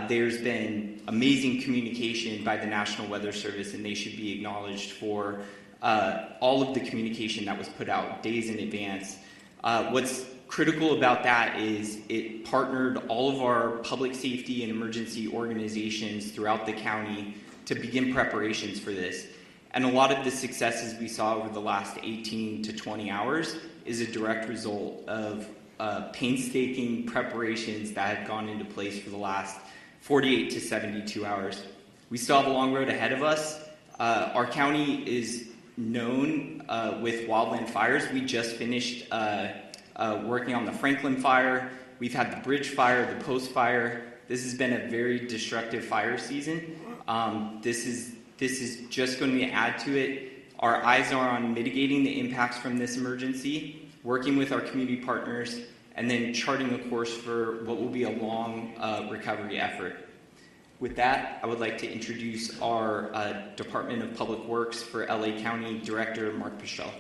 There's been amazing communication by the National Weather Service, and they should be acknowledged for all of the communication that was put out days in advance. What's critical about that is it partnered all of our public safety and emergency organizations throughout the county to begin preparations for this. And a lot of the successes we saw over the last 18 to 20 hours is a direct result of painstaking preparations that have gone into place for the last 48 to 72 hours. We still have a long road ahead of us. Our county is known with wildland fires. We just finished working on the Franklin fire. We've had the Bridge fire, the Post fire. This has been a very destructive fire season. This is just going to add to it. Our eyes are on mitigating the impacts from this emergency, working with our community partners, and then charting a course for what will be a long recovery effort. With that, I would like to introduce our Department of Public Works for LA County Director, Mark Pichel.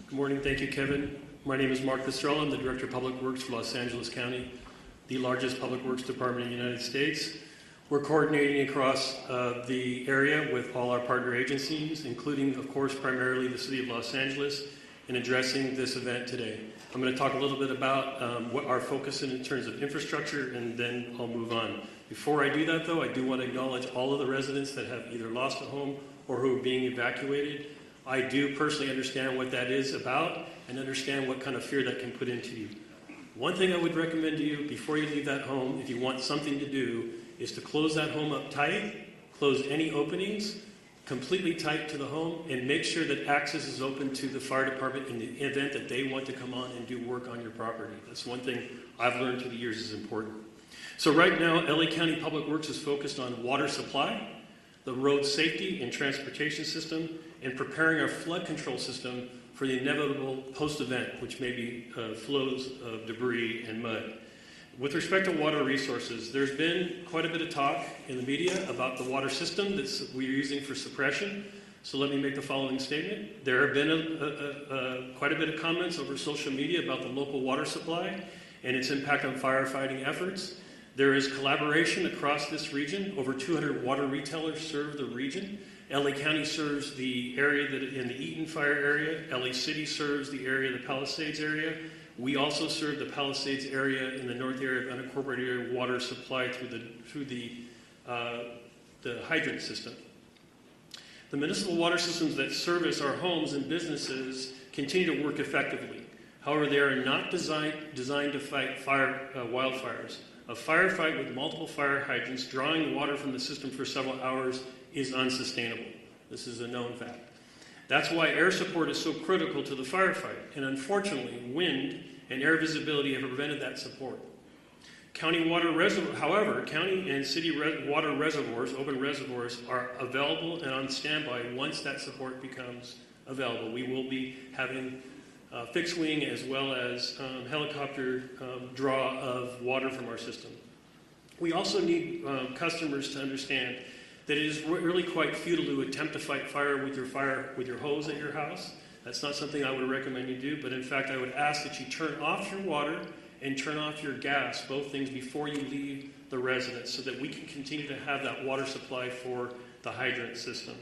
Good morning. Thank you, Kevin. My name is Mark Pichel. I'm the Director of Public Works for Los Angeles County, the largest public works department in the United States. We're coordinating across the area with all our partner agencies, including, of course, primarily the City of Los Angeles, in addressing this event today. I'm going to talk a little bit about what our focus is in terms of infrastructure, and then I'll move on. Before I do that, though, I do want to acknowledge all of the residents that have either lost a home or who are being evacuated. I do personally understand what that is about and understand what kind of fear that can put into you. One thing I would recommend to you before you leave that home, if you want something to do, is to close that home up tight, close any openings, completely tight to the home, and make sure that access is open to the fire department in the event that they want to come on and do work on your property. That's one thing I've learned through the years is important. So right now, LA County Public Works is focused on water supply, the road safety and transportation system, and preparing our flood control system for the inevitable post-event, which may be flows of debris and mud. With respect to water resources, there's been quite a bit of talk in the media about the water system that we're using for suppression. So let me make the following statement. There have been quite a bit of comments over social media about the local water supply and its impact on firefighting efforts. There is collaboration across this region. Over 200 water retailers serve the region. LA County serves the area that in the Eaton fire area. LA City serves the area of the Palisades area. We also serve the Palisades area in the north area of unincorporated area water supply through the hydrant system. The municipal water systems that service our homes and businesses continue to work effectively. However, they are not designed to fight wildfires. A firefight with multiple fire hydrants drawing water from the system for several hours is unsustainable. This is a known fact. That's why air support is so critical to the firefight, and unfortunately, wind and air visibility have prevented that support. County water reservoirs, however, county and city water reservoirs, open reservoirs, are available and on standby once that support becomes available. We will be having fixed wing as well as helicopter draw of water from our system. We also need customers to understand that it is really quite futile to attempt to fight fire with your hose at your house. That's not something I would recommend you do, but in fact I would ask that you turn off your water and turn off your gas, both things before you leave the residents so that we can continue to have that water supply for the hydrant system.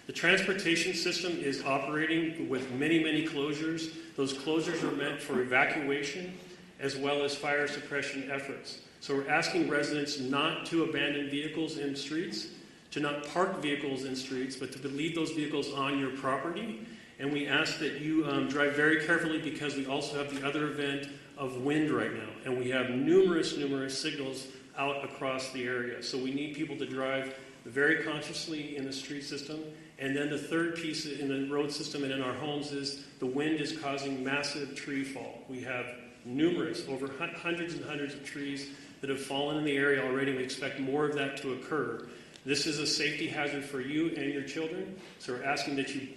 The transportation system is operating with many, many closures. Those closures are meant for evacuation as well as fire suppression efforts. So we're asking residents not to abandon vehicles in streets, to not park vehicles in streets, but to leave those vehicles on your property. And we ask that you drive very carefully because we also have the other event of wind right now. And we have numerous signals out across the area. So we need people to drive very consciously in the street system. And then the third piece in the road system and in our homes is the wind is causing massive tree fall. We have numerous, over hundreds and hundreds of trees that have fallen in the area already. We expect more of that to occur. This is a safety hazard for you and your children. So we're asking that you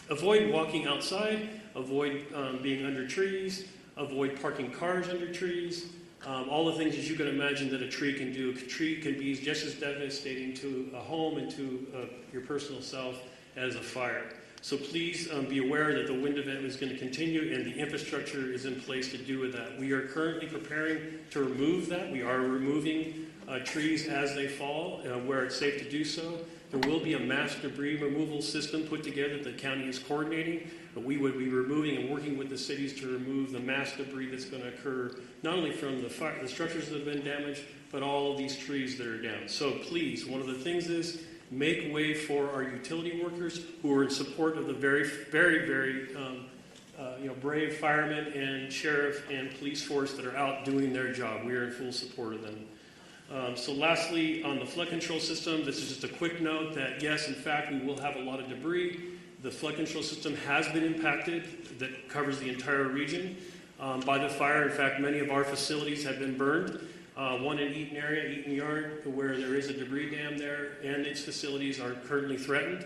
avoid walking outside, avoid being under trees, avoid parking cars under trees, all the things as you can imagine that a tree can do. A tree can be just as devastating to a home and to your personal self as a fire. So please be aware that the wind event is going to continue and the infrastructure is in place to do with that. We are currently preparing to remove that. We are removing trees as they fall where it's safe to do so. There will be a mass debris removal system put together that the county is coordinating, but we would be removing and working with the cities to remove the mass debris that's going to occur, not only from the structures that have been damaged, but all of these trees that are down. So please, one of the things is make way for our utility workers who are in support of the very brave firemen and sheriff and police force that are out doing their job. We are in full support of them. So lastly, on the flood control system, this is just a quick note that yes, in fact, we will have a lot of debris. The flood control system has been impacted, that covers the entire region, by the fire. In fact, many of our facilities have been burned. One in Eaton area, Eaton Yard, where there is a debris dam there, and its facilities are currently threatened.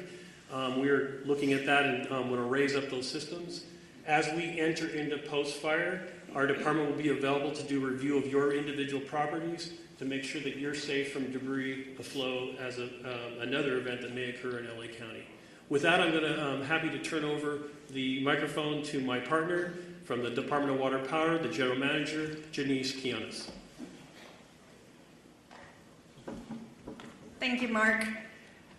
We are looking at that and going to raise up those systems. As we enter into post-fire, our department will be available to do a review of your individual properties to make sure that you're safe from debris flow as another event that may occur in LA County. With that, I'm happy to turn over the microphone to my partner from the Department of Water Power, the General Manager, Janice Quiones. Thank you, Mark.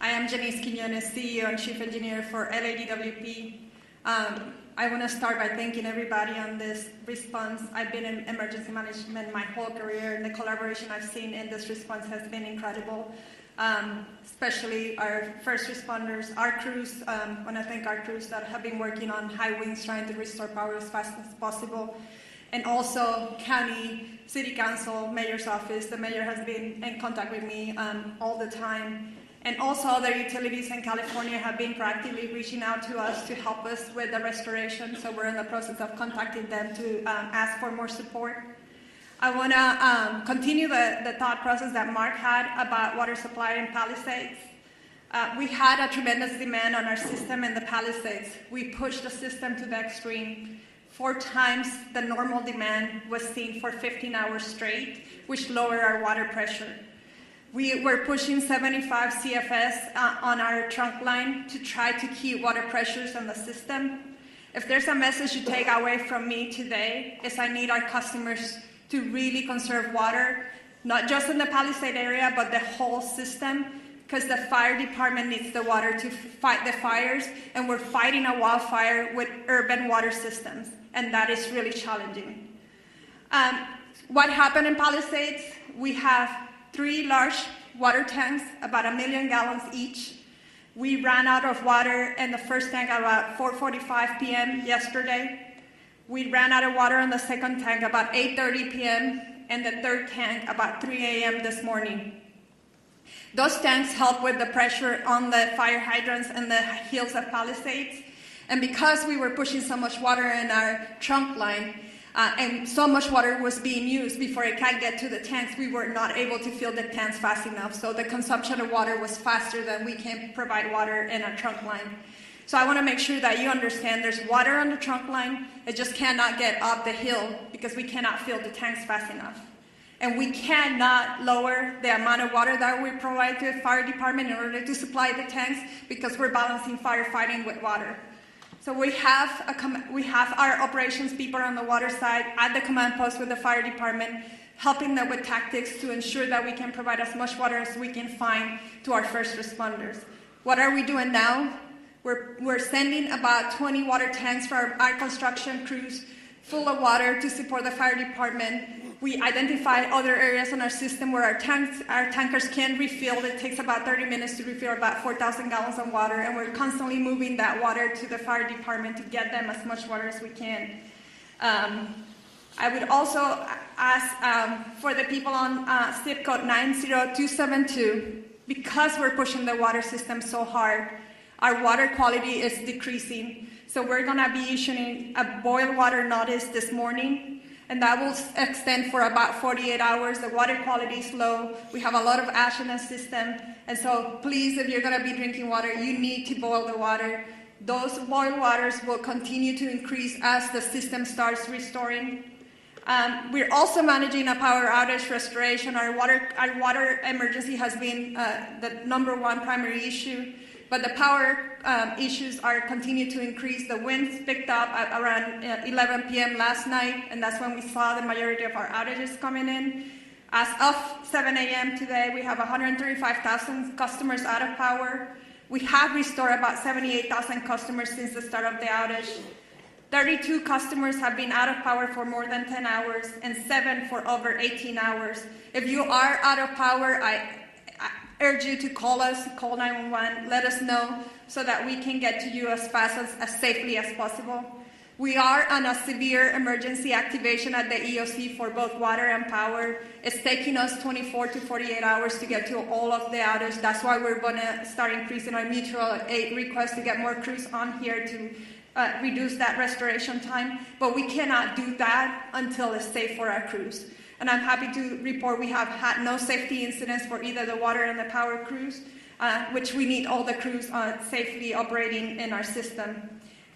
I am Janice Quiones, CEO and Chief Engineer for LADWP. I want to start by thanking everybody on this response. I've been in emergency management my whole career, and the collaboration I've seen in this response has been incredible, especially our first responders, our crews. I want to thank our crews that have been working on high winds trying to restore power as fast as possible, and also county, city council, mayor's office. The mayor has been in contact with me all the time. And also other utilities in California have been proactively reaching out to us to help us with the restoration. So we're in the process of contacting them to ask for more support. I want to continue the thought process that Mark had about water supply in Palisades. We had a tremendous demand on our system in the Palisades. We pushed the system to the extreme. 4 times the normal demand was seen for 15 hours straight, which lowered our water pressure. We were pushing 75 CFS on our trunk line to try to keep water pressures on the system. If there's a message you take away from me today, is I need our customers to really conserve water, not just in the Palisade area, but the whole system, because the fire department needs the water to fight the fires, and we're fighting a wildfire with urban water systems, and that is really challenging. What happened in Palisades? We have 3 large water tanks, about 1 million gallons each. We ran out of water in the first tank at about 4:45 p.m. yesterday. We ran out of water in the second tank about 8:30 p.m. and the third tank about 3 a.m. this morning. Those tanks help with the pressure on the fire hydrants and the hills of Palisades. And because we were pushing so much water in our trunk line, and so much water was being used before it can get to the tanks, we were not able to fill the tanks fast enough. So the consumption of water was faster than we can provide water in our trunk line. So I want to make sure that you understand there's water on the trunk line. It just cannot get up the hill because we cannot fill the tanks fast enough. And we cannot lower the amount of water that we provide to the fire department in order to supply the tanks because we're balancing firefighting with water. So we have our operations people on the water side at the command post with the fire department, helping them with tactics to ensure that we can provide as much water as we can find to our first responders. What are we doing now? We're sending about 20 water tanks for our construction crews full of water to support the fire department. We identify other areas in our system where our tankers can refill. It takes about 30 minutes to refill about 4,000 gallons of water, and we're constantly moving that water to the fire department to get them as much water as we can. I would also ask for the people on zip code 90272, because we're pushing the water system so hard, our water quality is decreasing. So we're going to be issuing a boil water notice this morning, and that will extend for about 48 hours. The water quality is low. We have a lot of ash in the system. And so please, if you're going to be drinking water, you need to boil the water. Those boiled waters will continue to increase as the system starts restoring. We're also managing a power outage restoration. Our water emergency has been the #1 primary issue. But the power issues are continue to increase. The winds picked up at around 11 p.m. last night, and that's when we saw the majority of our outages coming in. As of 7 a.m. today, we have 135,000 customers out of power. We have restored about 78,000 customers since the start of the outage. 32 customers have been out of power for more than 10 hours, and 7 for over 18 hours. If you are out of power, I urge you to call us, call 911, let us know so that we can get to you as fast as safely as possible. We are on a severe emergency activation at the EOC for both water and power. It's taking us 24 to 48 hours to get to all of the outage. That's why we're going to start increasing our mutual aid request to get more crews on here to reduce that restoration time. But we cannot do that until it's safe for our crews. And I'm happy to report we have had no safety incidents for either the water and the power crews, which we need all the crews safely operating in our system.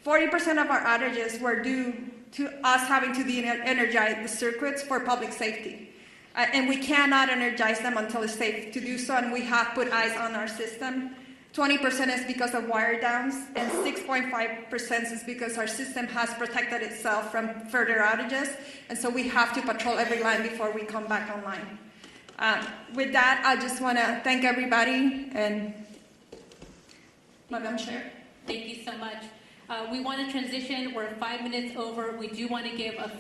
40% of our outages were due to us having to de-energize the circuits for public safety. And we cannot energize them until it's safe to do so, and we have put eyes on our system. 20% is because of wire downs, and 6.5% is because our system has protected itself from further outages, and so we have to patrol every line before we come back online. With that, I just want to thank everybody, and Madam Chair. Thank you so much. We want to transition. We're 5 minutes over. We do want to give a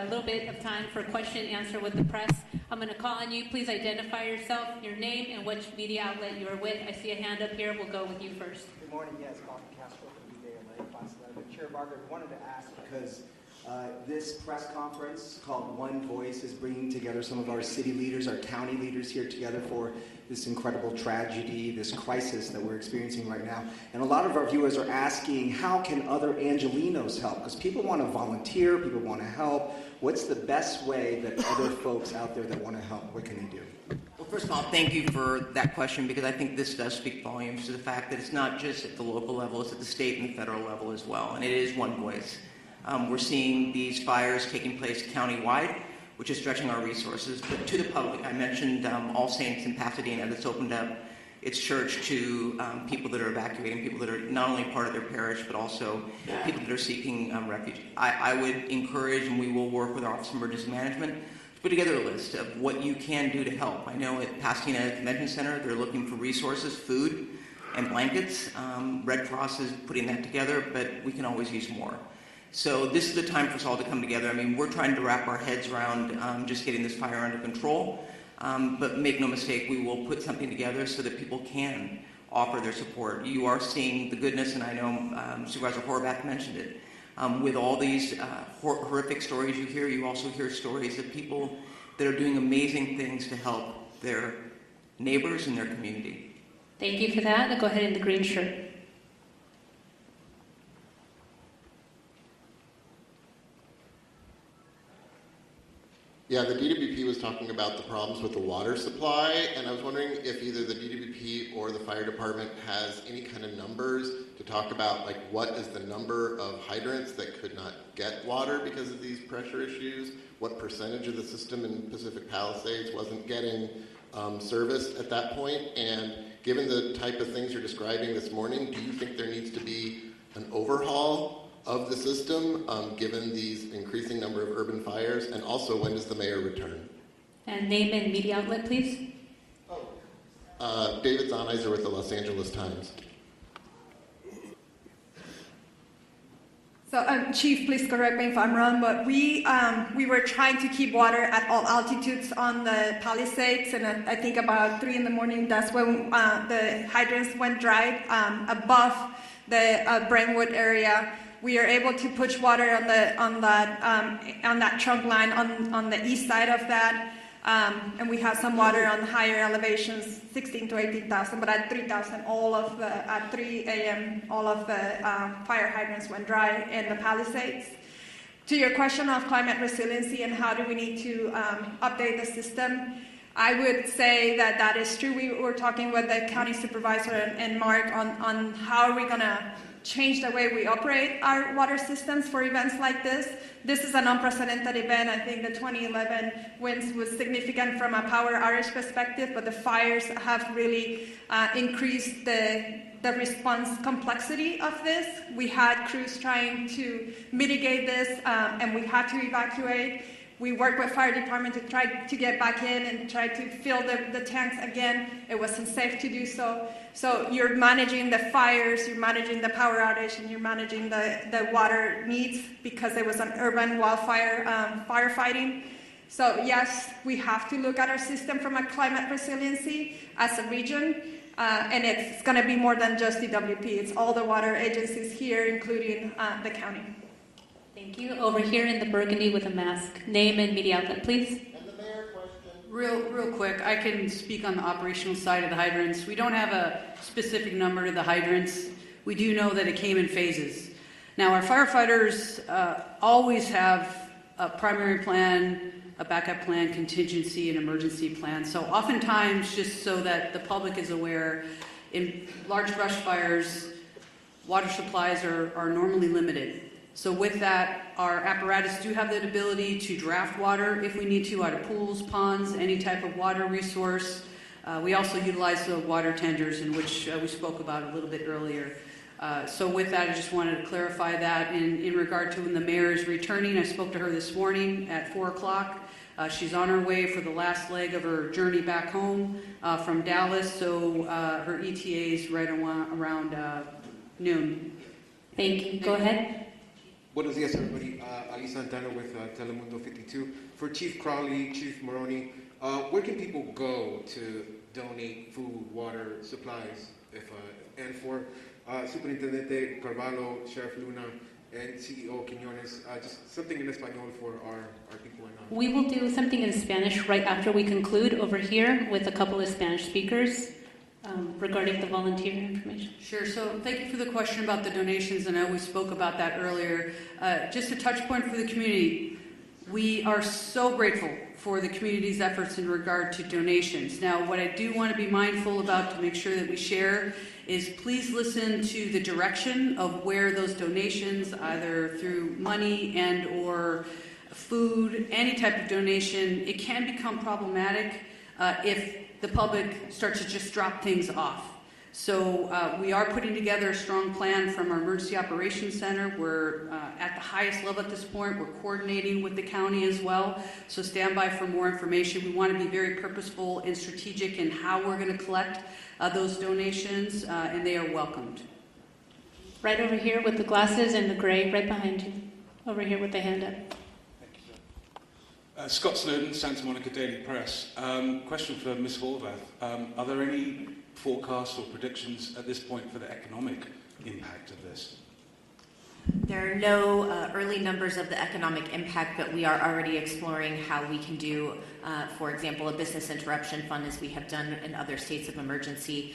little bit of time for question and answer with the press. I'm going to call on you. Please identify yourself, your name, and which media outlet you are with. I see a hand up here. We'll go with you first. Good morning. Yes, Bob Castro from BDLA, Class 11. Chair Barker, I wanted to ask because this press conference called One Voice is bringing together some of our city leaders, our county leaders here together for this incredible tragedy, this crisis that we're experiencing right now. And a lot of our viewers are asking, how can other Angelinos help? Because people want to volunteer, people want to help. What's the best way that other folks out there that want to help, what can they do? Well, first of all, thank you for that question, because I think this does speak volumes to the fact that it's not just at the local level, it's at the state and the federal level as well, and it is one voice. We're seeing these fires taking place countywide, which is stretching our resources. But to the public, I mentioned All Saints in Pasadena that's opened up its church to people that are evacuating, people that are not only part of their parish, but also people that are seeking refuge. I would encourage, and we will work with our Office of Emergency Management, to put together a list of what you can do to help. I know at Pasadena Convention Center, they're looking for resources, food, and blankets. Red Cross is putting that together, but we can always use more. So this is the time for us all to come together. I mean, we're trying to wrap our heads around just getting this fire under control. But make no mistake, we will put something together so that people can offer their support. You are seeing the goodness, and I know Supervisor Horvath mentioned it. With all these horrific stories you hear, you also hear stories of people that are doing amazing things to help their neighbors and their community. Thank you for that. I'll go ahead in the green shirt. Yeah, the DWP was talking about the problems with the water supply, and I was wondering if either the DWP or the fire department has any kind of numbers to talk about, like what is the number of hydrants that could not get water because of these pressure issues, what percentage of the system in Pacific Palisades wasn't getting serviced at that point, and given the type of things you're describing this morning, do you think there needs to be an overhaul of the system, given these increasing number of urban fires? And also, when does the mayor return? And name and media outlet, please. David Zahniser with the Los Angeles Times. So, Chief, please correct me if I'm wrong, but we were trying to keep water at all altitudes on the Palisades, and I think about 3 in.the morning, that's when the hydrants went dry above the Brentwood area. We are able to push water on that trunk line on the east side of that. And we have some water on higher elevations, 16 to 18,000, but at 3,000, at 3 a.m., all of the fire hydrants went dry in the Palisades. To your question of climate resiliency and how do we need to update the system, I would say that is true. We were talking with the county supervisor and Mark on how are we going to change the way we operate our water systems for events like this. This is an unprecedented event. I think the 2011 winds was significant from a power outage perspective, but the fires have really increased the response complexity of this. We had crews trying to mitigate this, and we had to evacuate. We worked with fire department to try to get back in and try to fill the tanks again. It wasn't safe to do so. So you're managing the fires, you're managing the power outage, and you're managing the water needs because it was an urban wildfire firefighting. So yes, we have to look at our system from a climate resiliency as a region. And it's going to be more than just DWP. It's all the water agencies here, including the county. Thank you. Over here in the burgundy with a mask. Name and media outlet, please. And the mayor question. Real quick, I can speak on the operational side of the hydrants. We don't have a specific number to the hydrants. We do know that it came in phases. Now, our firefighters always have a primary plan, a backup plan, contingency, and emergency plan. So oftentimes, just so that the public is aware, in large brush fires, water supplies are normally limited. So with that, our apparatus do have the ability to draft water if we need to out of pools, ponds, any type of water resource. We also utilize the water tenders, in which we spoke about a little bit earlier. So with that, I just wanted to clarify that. In regard to when the mayor is returning, I spoke to her this morning at 4 o'clock. She's on her way for the last leg of her journey back home from Dallas, so her ETA is right around noon. Thank you. Go ahead. Buenos días, everybody. Ali Santana with Telemundo 52. For Chief Crowley, Chief Maroney, where can people go to donate food, water, supplies? And for Superintendente Carvalho, Sheriff Luna, and CEO Quiñones, just something in Espanol for our people in We will do something in Spanish right after we conclude over here with a couple of Spanish speakers. Regarding the volunteer information. Sure. So thank you for the question about the donations. I know we spoke about that earlier. Just a touch point for the community. We are so grateful for the community's efforts in regard to donations. Now, what I do want to be mindful about to make sure that we share is please listen to the direction of where those donations, either through money and or food, any type of donation, it can become problematic if the public starts to just drop things off. So we are putting together a strong plan from our Emergency Operations Center. We're at the highest level at this point. We're coordinating with the county as well. So stand by for more information. We want to be very purposeful and strategic in how we're going to collect those donations, and they are welcomed. Right over here with the glasses and the gray, right behind you. Over here with the hand up. Scott Snowden, Santa Monica Daily Press. Question for Ms. Horvath. Are there any forecasts or predictions at this point for the economic impact of this? There are no early numbers of the economic impact, but we are already exploring how we can do, for example, a business interruption fund, as we have done in other states of emergency.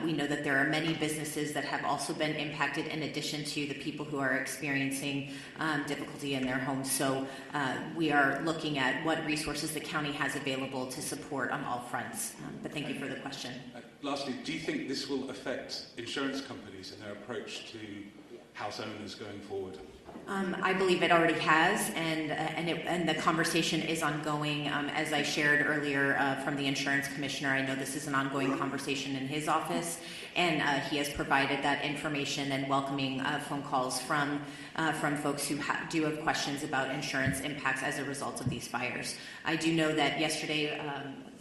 We know that there are many businesses that have also been impacted in addition to the people who are experiencing difficulty in their homes. So we are looking at what resources the county has available to support on all fronts. But thank you for the question. Lastly, do you think this will affect insurance companies and their approach to house owners going forward? I believe it already has, and the conversation is ongoing. As I shared earlier from the insurance commissioner, I know this is an ongoing conversation in his office, and he has provided that information and welcoming phone calls from folks who do have questions about insurance impacts as a result of these fires. I do know that yesterday,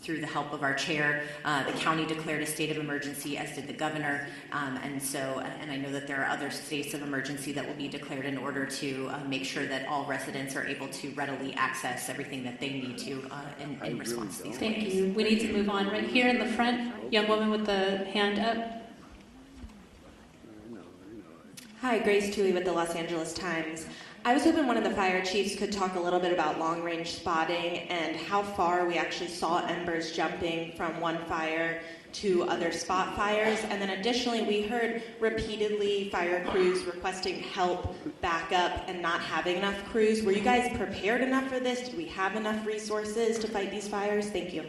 through the help of our chair, the county declared a state of emergency, as did the governor, and I know that there are other states of emergency that will be declared in order to make sure that all residents are able to readily access everything that they need to in response to these. Thank you. We need to move on. Right here in the front, young woman with the hand up. Hi, Grace Tooley with the Los Angeles Times. I was hoping one of the fire chiefs could talk a little bit about long-range spotting and how far we actually saw embers jumping from one fire to other spot fires. And then additionally, we heard repeatedly fire crews requesting help, backup, and not having enough crews. Were you guys prepared enough for this? Did we have enough resources to fight these fires? Thank you.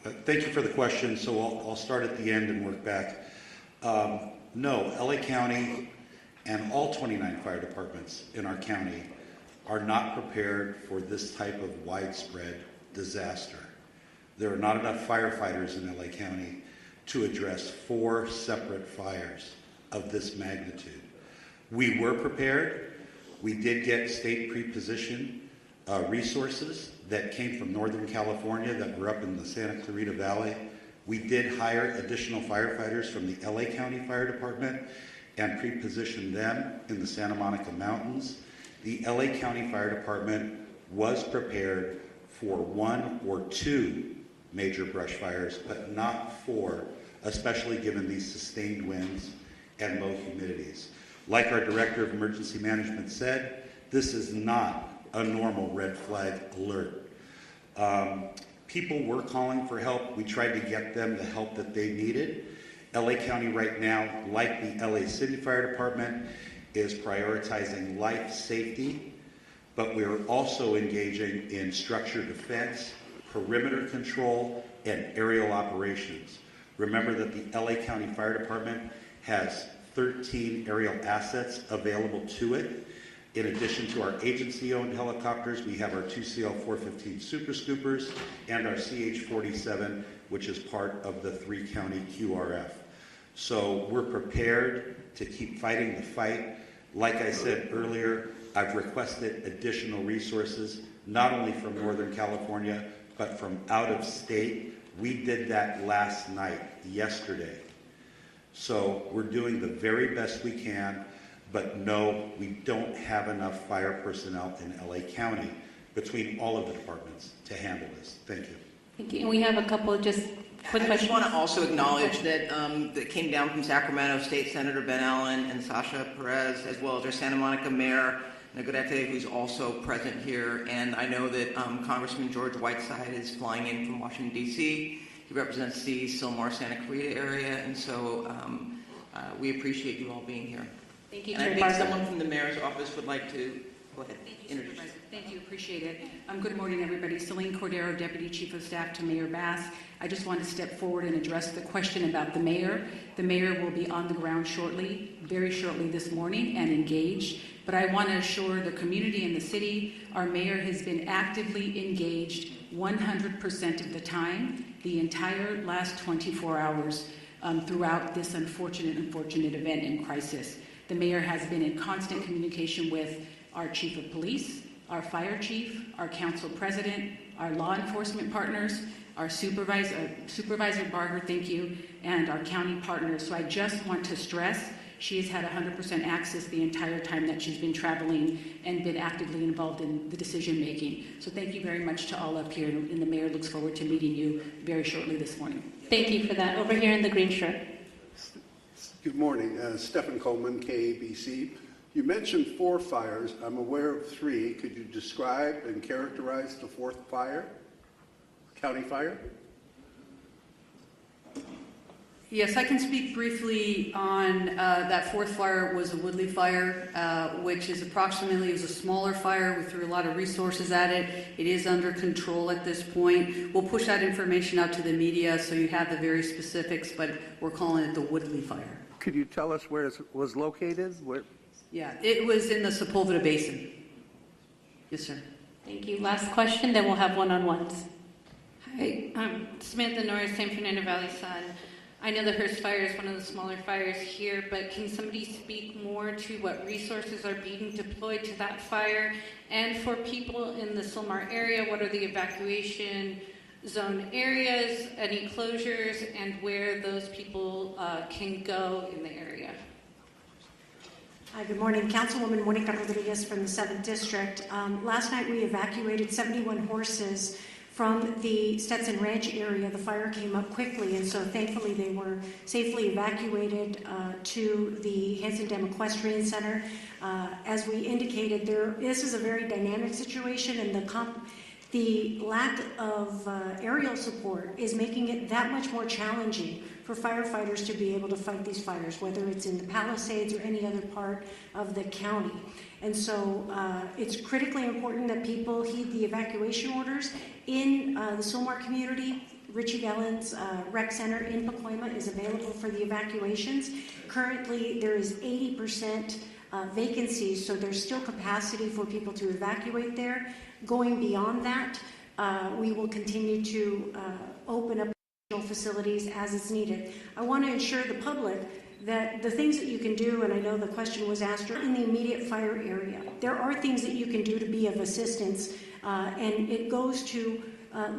Thank you for the question. So I'll start at the end and work back. No, LA County and all 29 fire departments in our county are not prepared for this type of widespread disaster. There are not enough firefighters in LA County to address 4 separate fires of this magnitude. We were prepared. We did get state pre-position resources that came from Northern California that were up in the Santa Clarita Valley. We did hire additional firefighters from the LA County Fire Department and pre-positioned them in the Santa Monica Mountains. The LA County Fire Department was prepared for 1 or 2 major brush fires, but not 4, especially given these sustained winds and low humidities. Like our Director of Emergency Management said, this is not a normal red flag alert. People were calling for help. We tried to get them the help that they needed. LA County right now, like the LA City Fire Department, is prioritizing life safety, but we are also engaging in structured defense, perimeter control, and aerial operations. Remember that the LA County Fire Department has 13 aerial assets available to it. In addition to our agency-owned helicopters, we have our 2 CL-415 Super Scoopers and our CH-47, which is part of the 3-county QRF. So we're prepared to keep fighting the fight. Like I said earlier, I've requested additional resources, not only from Northern California, but from out of state. We did that last night, yesterday. So we're doing the very best we can. But no, we don't have enough fire personnel in LA County between all of the departments to handle this. Thank you. Thank you. And we have a couple of just quick questions. I just want to also acknowledge that that came down from Sacramento State Senator Ben Allen and Sasha Perez, as well as our Santa Monica Mayor Negrete, who's also present here. And I know that Congressman George Whiteside is flying in from Washington, D.C. He represents the Sylmar Santa Clarita area, and so we appreciate you all being here. Thank you, and I think someone from the mayor's office would like to go ahead. Introduce. Thank you, appreciate it. Good morning, everybody. Celine Cordero, Deputy Chief of Staff to Mayor Bass. I just want to step forward and address the question about the mayor. The mayor will be on the ground shortly, very shortly this morning, and engaged. But I want to assure the community and the city, our mayor has been actively engaged 100% of the time, the entire last 24 hours throughout this unfortunate event and crisis. The mayor has been in constant communication with our chief of police, our fire chief, our council president, our law enforcement partners, our Supervisor Barger, thank you, and our county partners. So I just want to stress she has had 100% access the entire time that she's been traveling and been actively involved in the decision making. So thank you very much to all up here, and the mayor looks forward to meeting you very shortly this morning. Thank you for that. Over here in the green shirt. Good morning. Stephen Coleman, KABC. You mentioned 4 fires. I'm aware of 3. Could you describe and characterize the 4th fire, county fire? Yes, I can speak briefly on that 4th fire. Was a Woodley fire, which is approximately, it was a smaller fire. We threw a lot of resources at it. It is under control at this point. We'll push that information out to the media so you have the very specifics, but we're calling it the Woodley fire. Could you tell us where it was located? Where? Yeah, it was in the Sepulveda Basin. Yes, sir. Thank you. Last question, then we'll have one-on-ones. Hi, I'm Samantha Norris, San Fernando Valley Sun. I know the Hearst Fire is one of the smaller fires here, but can somebody speak more to what resources are being deployed to that fire? And for people in the Sylmar area, what are the evacuation zone areas, any closures, and where those people can go in the area? Hi, good morning. Councilwoman Monica Rodriguez from the 7th District. Last night we evacuated 71 horses from the Stetson Ranch area. The fire came up quickly, and so thankfully they were safely evacuated to the Hanson Dam Equestrian Center. As we indicated, this is a very dynamic situation, and the lack of aerial support is making it that much more challenging for firefighters to be able to fight these fires, whether it's in the Palisades or any other part of the county. And so it's critically important that people heed the evacuation orders. In the Sylmar community, Richie Gallen's rec center in Pacoima is available for the evacuations. Currently, there is 80% vacancies, so there's still capacity for people to evacuate there. Going beyond that, we will continue to open up facilities as it's needed. I want to assure the public that the things that you can do, and I know the question was asked, are in the immediate fire area. There are things that you can do to be of assistance, and it goes to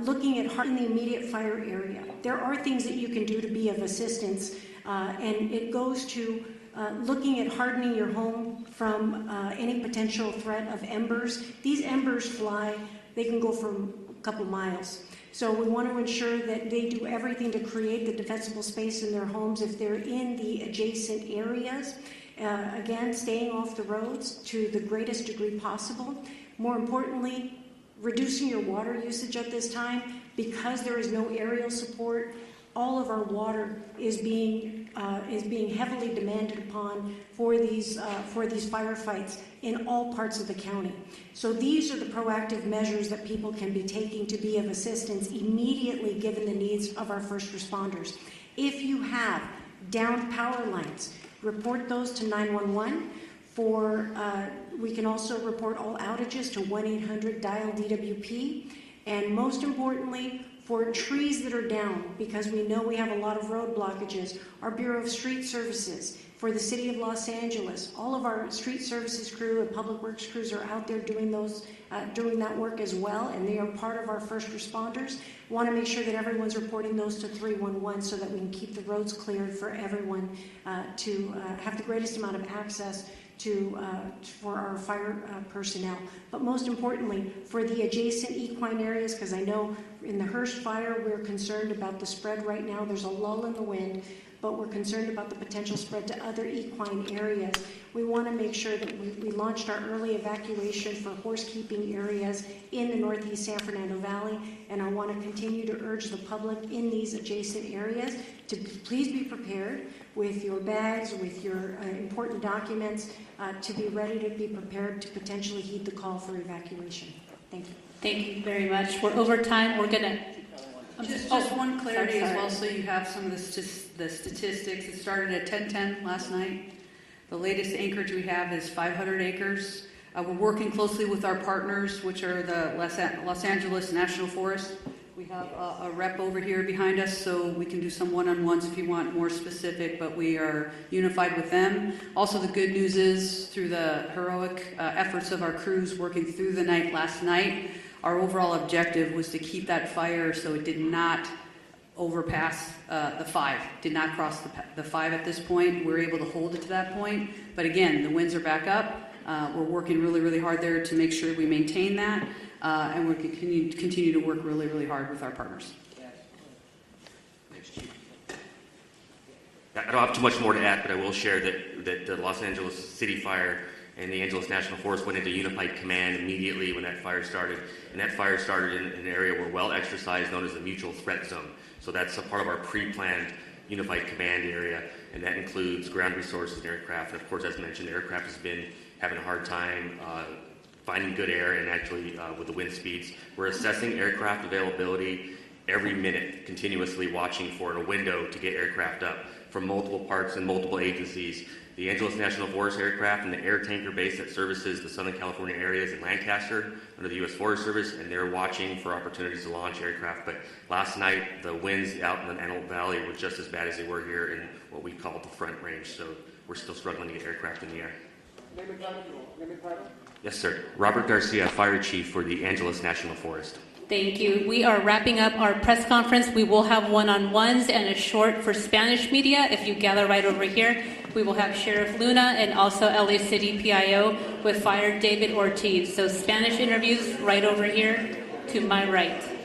looking at in the immediate fire area. There are things that you can do to be of assistance, and it goes to looking at hardening your home from any potential threat of embers. These embers fly, they can go for a couple miles. So we want to ensure that they do everything to create the defensible space in their homes if they're in the adjacent areas. Again, staying off the roads to the greatest degree possible. More importantly, reducing your water usage at this time. Because there is no aerial support, all of our water is being heavily demanded upon for these firefights in all parts of the county. So these are the proactive measures that people can be taking to be of assistance immediately given the needs of our first responders. If you have downed power lines, report those to 911. We can also report all outages to 1-800-DIAL-DWP. And most importantly, for trees that are down, because we know we have a lot of road blockages, our Bureau of Street Services, for the City of Los Angeles, all of our street services crew and public works crews are out there doing that work as well, and they are part of our first responders. We want to make sure that everyone's reporting those to 311 so that we can keep the roads cleared for everyone to have the greatest amount of access for our fire personnel. But most importantly, for the adjacent equine areas, because I know in the Hearst fire, we're concerned about the spread right now. There's a lull in the wind, but we're concerned about the potential spread to other equine areas. We want to make sure that we launched our early evacuation for horse-keeping areas in the Northeast San Fernando Valley, and I want to continue to urge the public in these adjacent areas to please be prepared with your bags, with your important documents, to be ready to be prepared to potentially heed the call for evacuation. Thank you. Thank you very much. We're over time. We're going to... Just one clarity as well, so you have some of the statistics. It started at 1010 last night. The latest acreage we have is 500 acres. We're working closely with our partners, which are the Los Angeles National Forest. We have a rep over here behind us, so we can do some one-on-ones if you want more specific, but we are unified with them. Also, the good news is, through the heroic efforts of our crews working through the night last night, our overall objective was to keep that fire so it did not overpass the 5, did not cross the 5 at this point. We're able to hold it to that point. But again, the winds are back up. We're working really, really hard there to make sure we maintain that. And we're continue to work really, really hard with our partners. I don't have too much more to add, but I will share that the Los Angeles City Fire and the Angeles National Forest went into unified command immediately when that fire started. And that fire started in an area we're well exercised, known as the mutual threat zone. So that's a part of our pre-planned unified command area, and that includes ground resources and aircraft. And of course, as mentioned, aircraft has been having a hard time finding good air, and actually with the wind speeds. We're assessing aircraft availability every minute, continuously watching for a window to get aircraft up from multiple parts and multiple agencies. the Angeles National Forest aircraft and the air tanker base that services the Southern California areas in Lancaster under the U.S. Forest Service, and they're watching for opportunities to launch aircraft. But last night, the winds out in the Antelope Valley were just as bad as they were here in what we call the Front Range, so we're still struggling to get aircraft in the air. Yes, sir. Robert Garcia, Fire Chief for the Angeles National Forest. Thank you. We are wrapping up our press conference. We will have one-on-ones and a short for Spanish media. If you gather right over here, we will have Sheriff Luna and also LA City PIO with Fire David Ortiz. So Spanish interviews right over here to my right.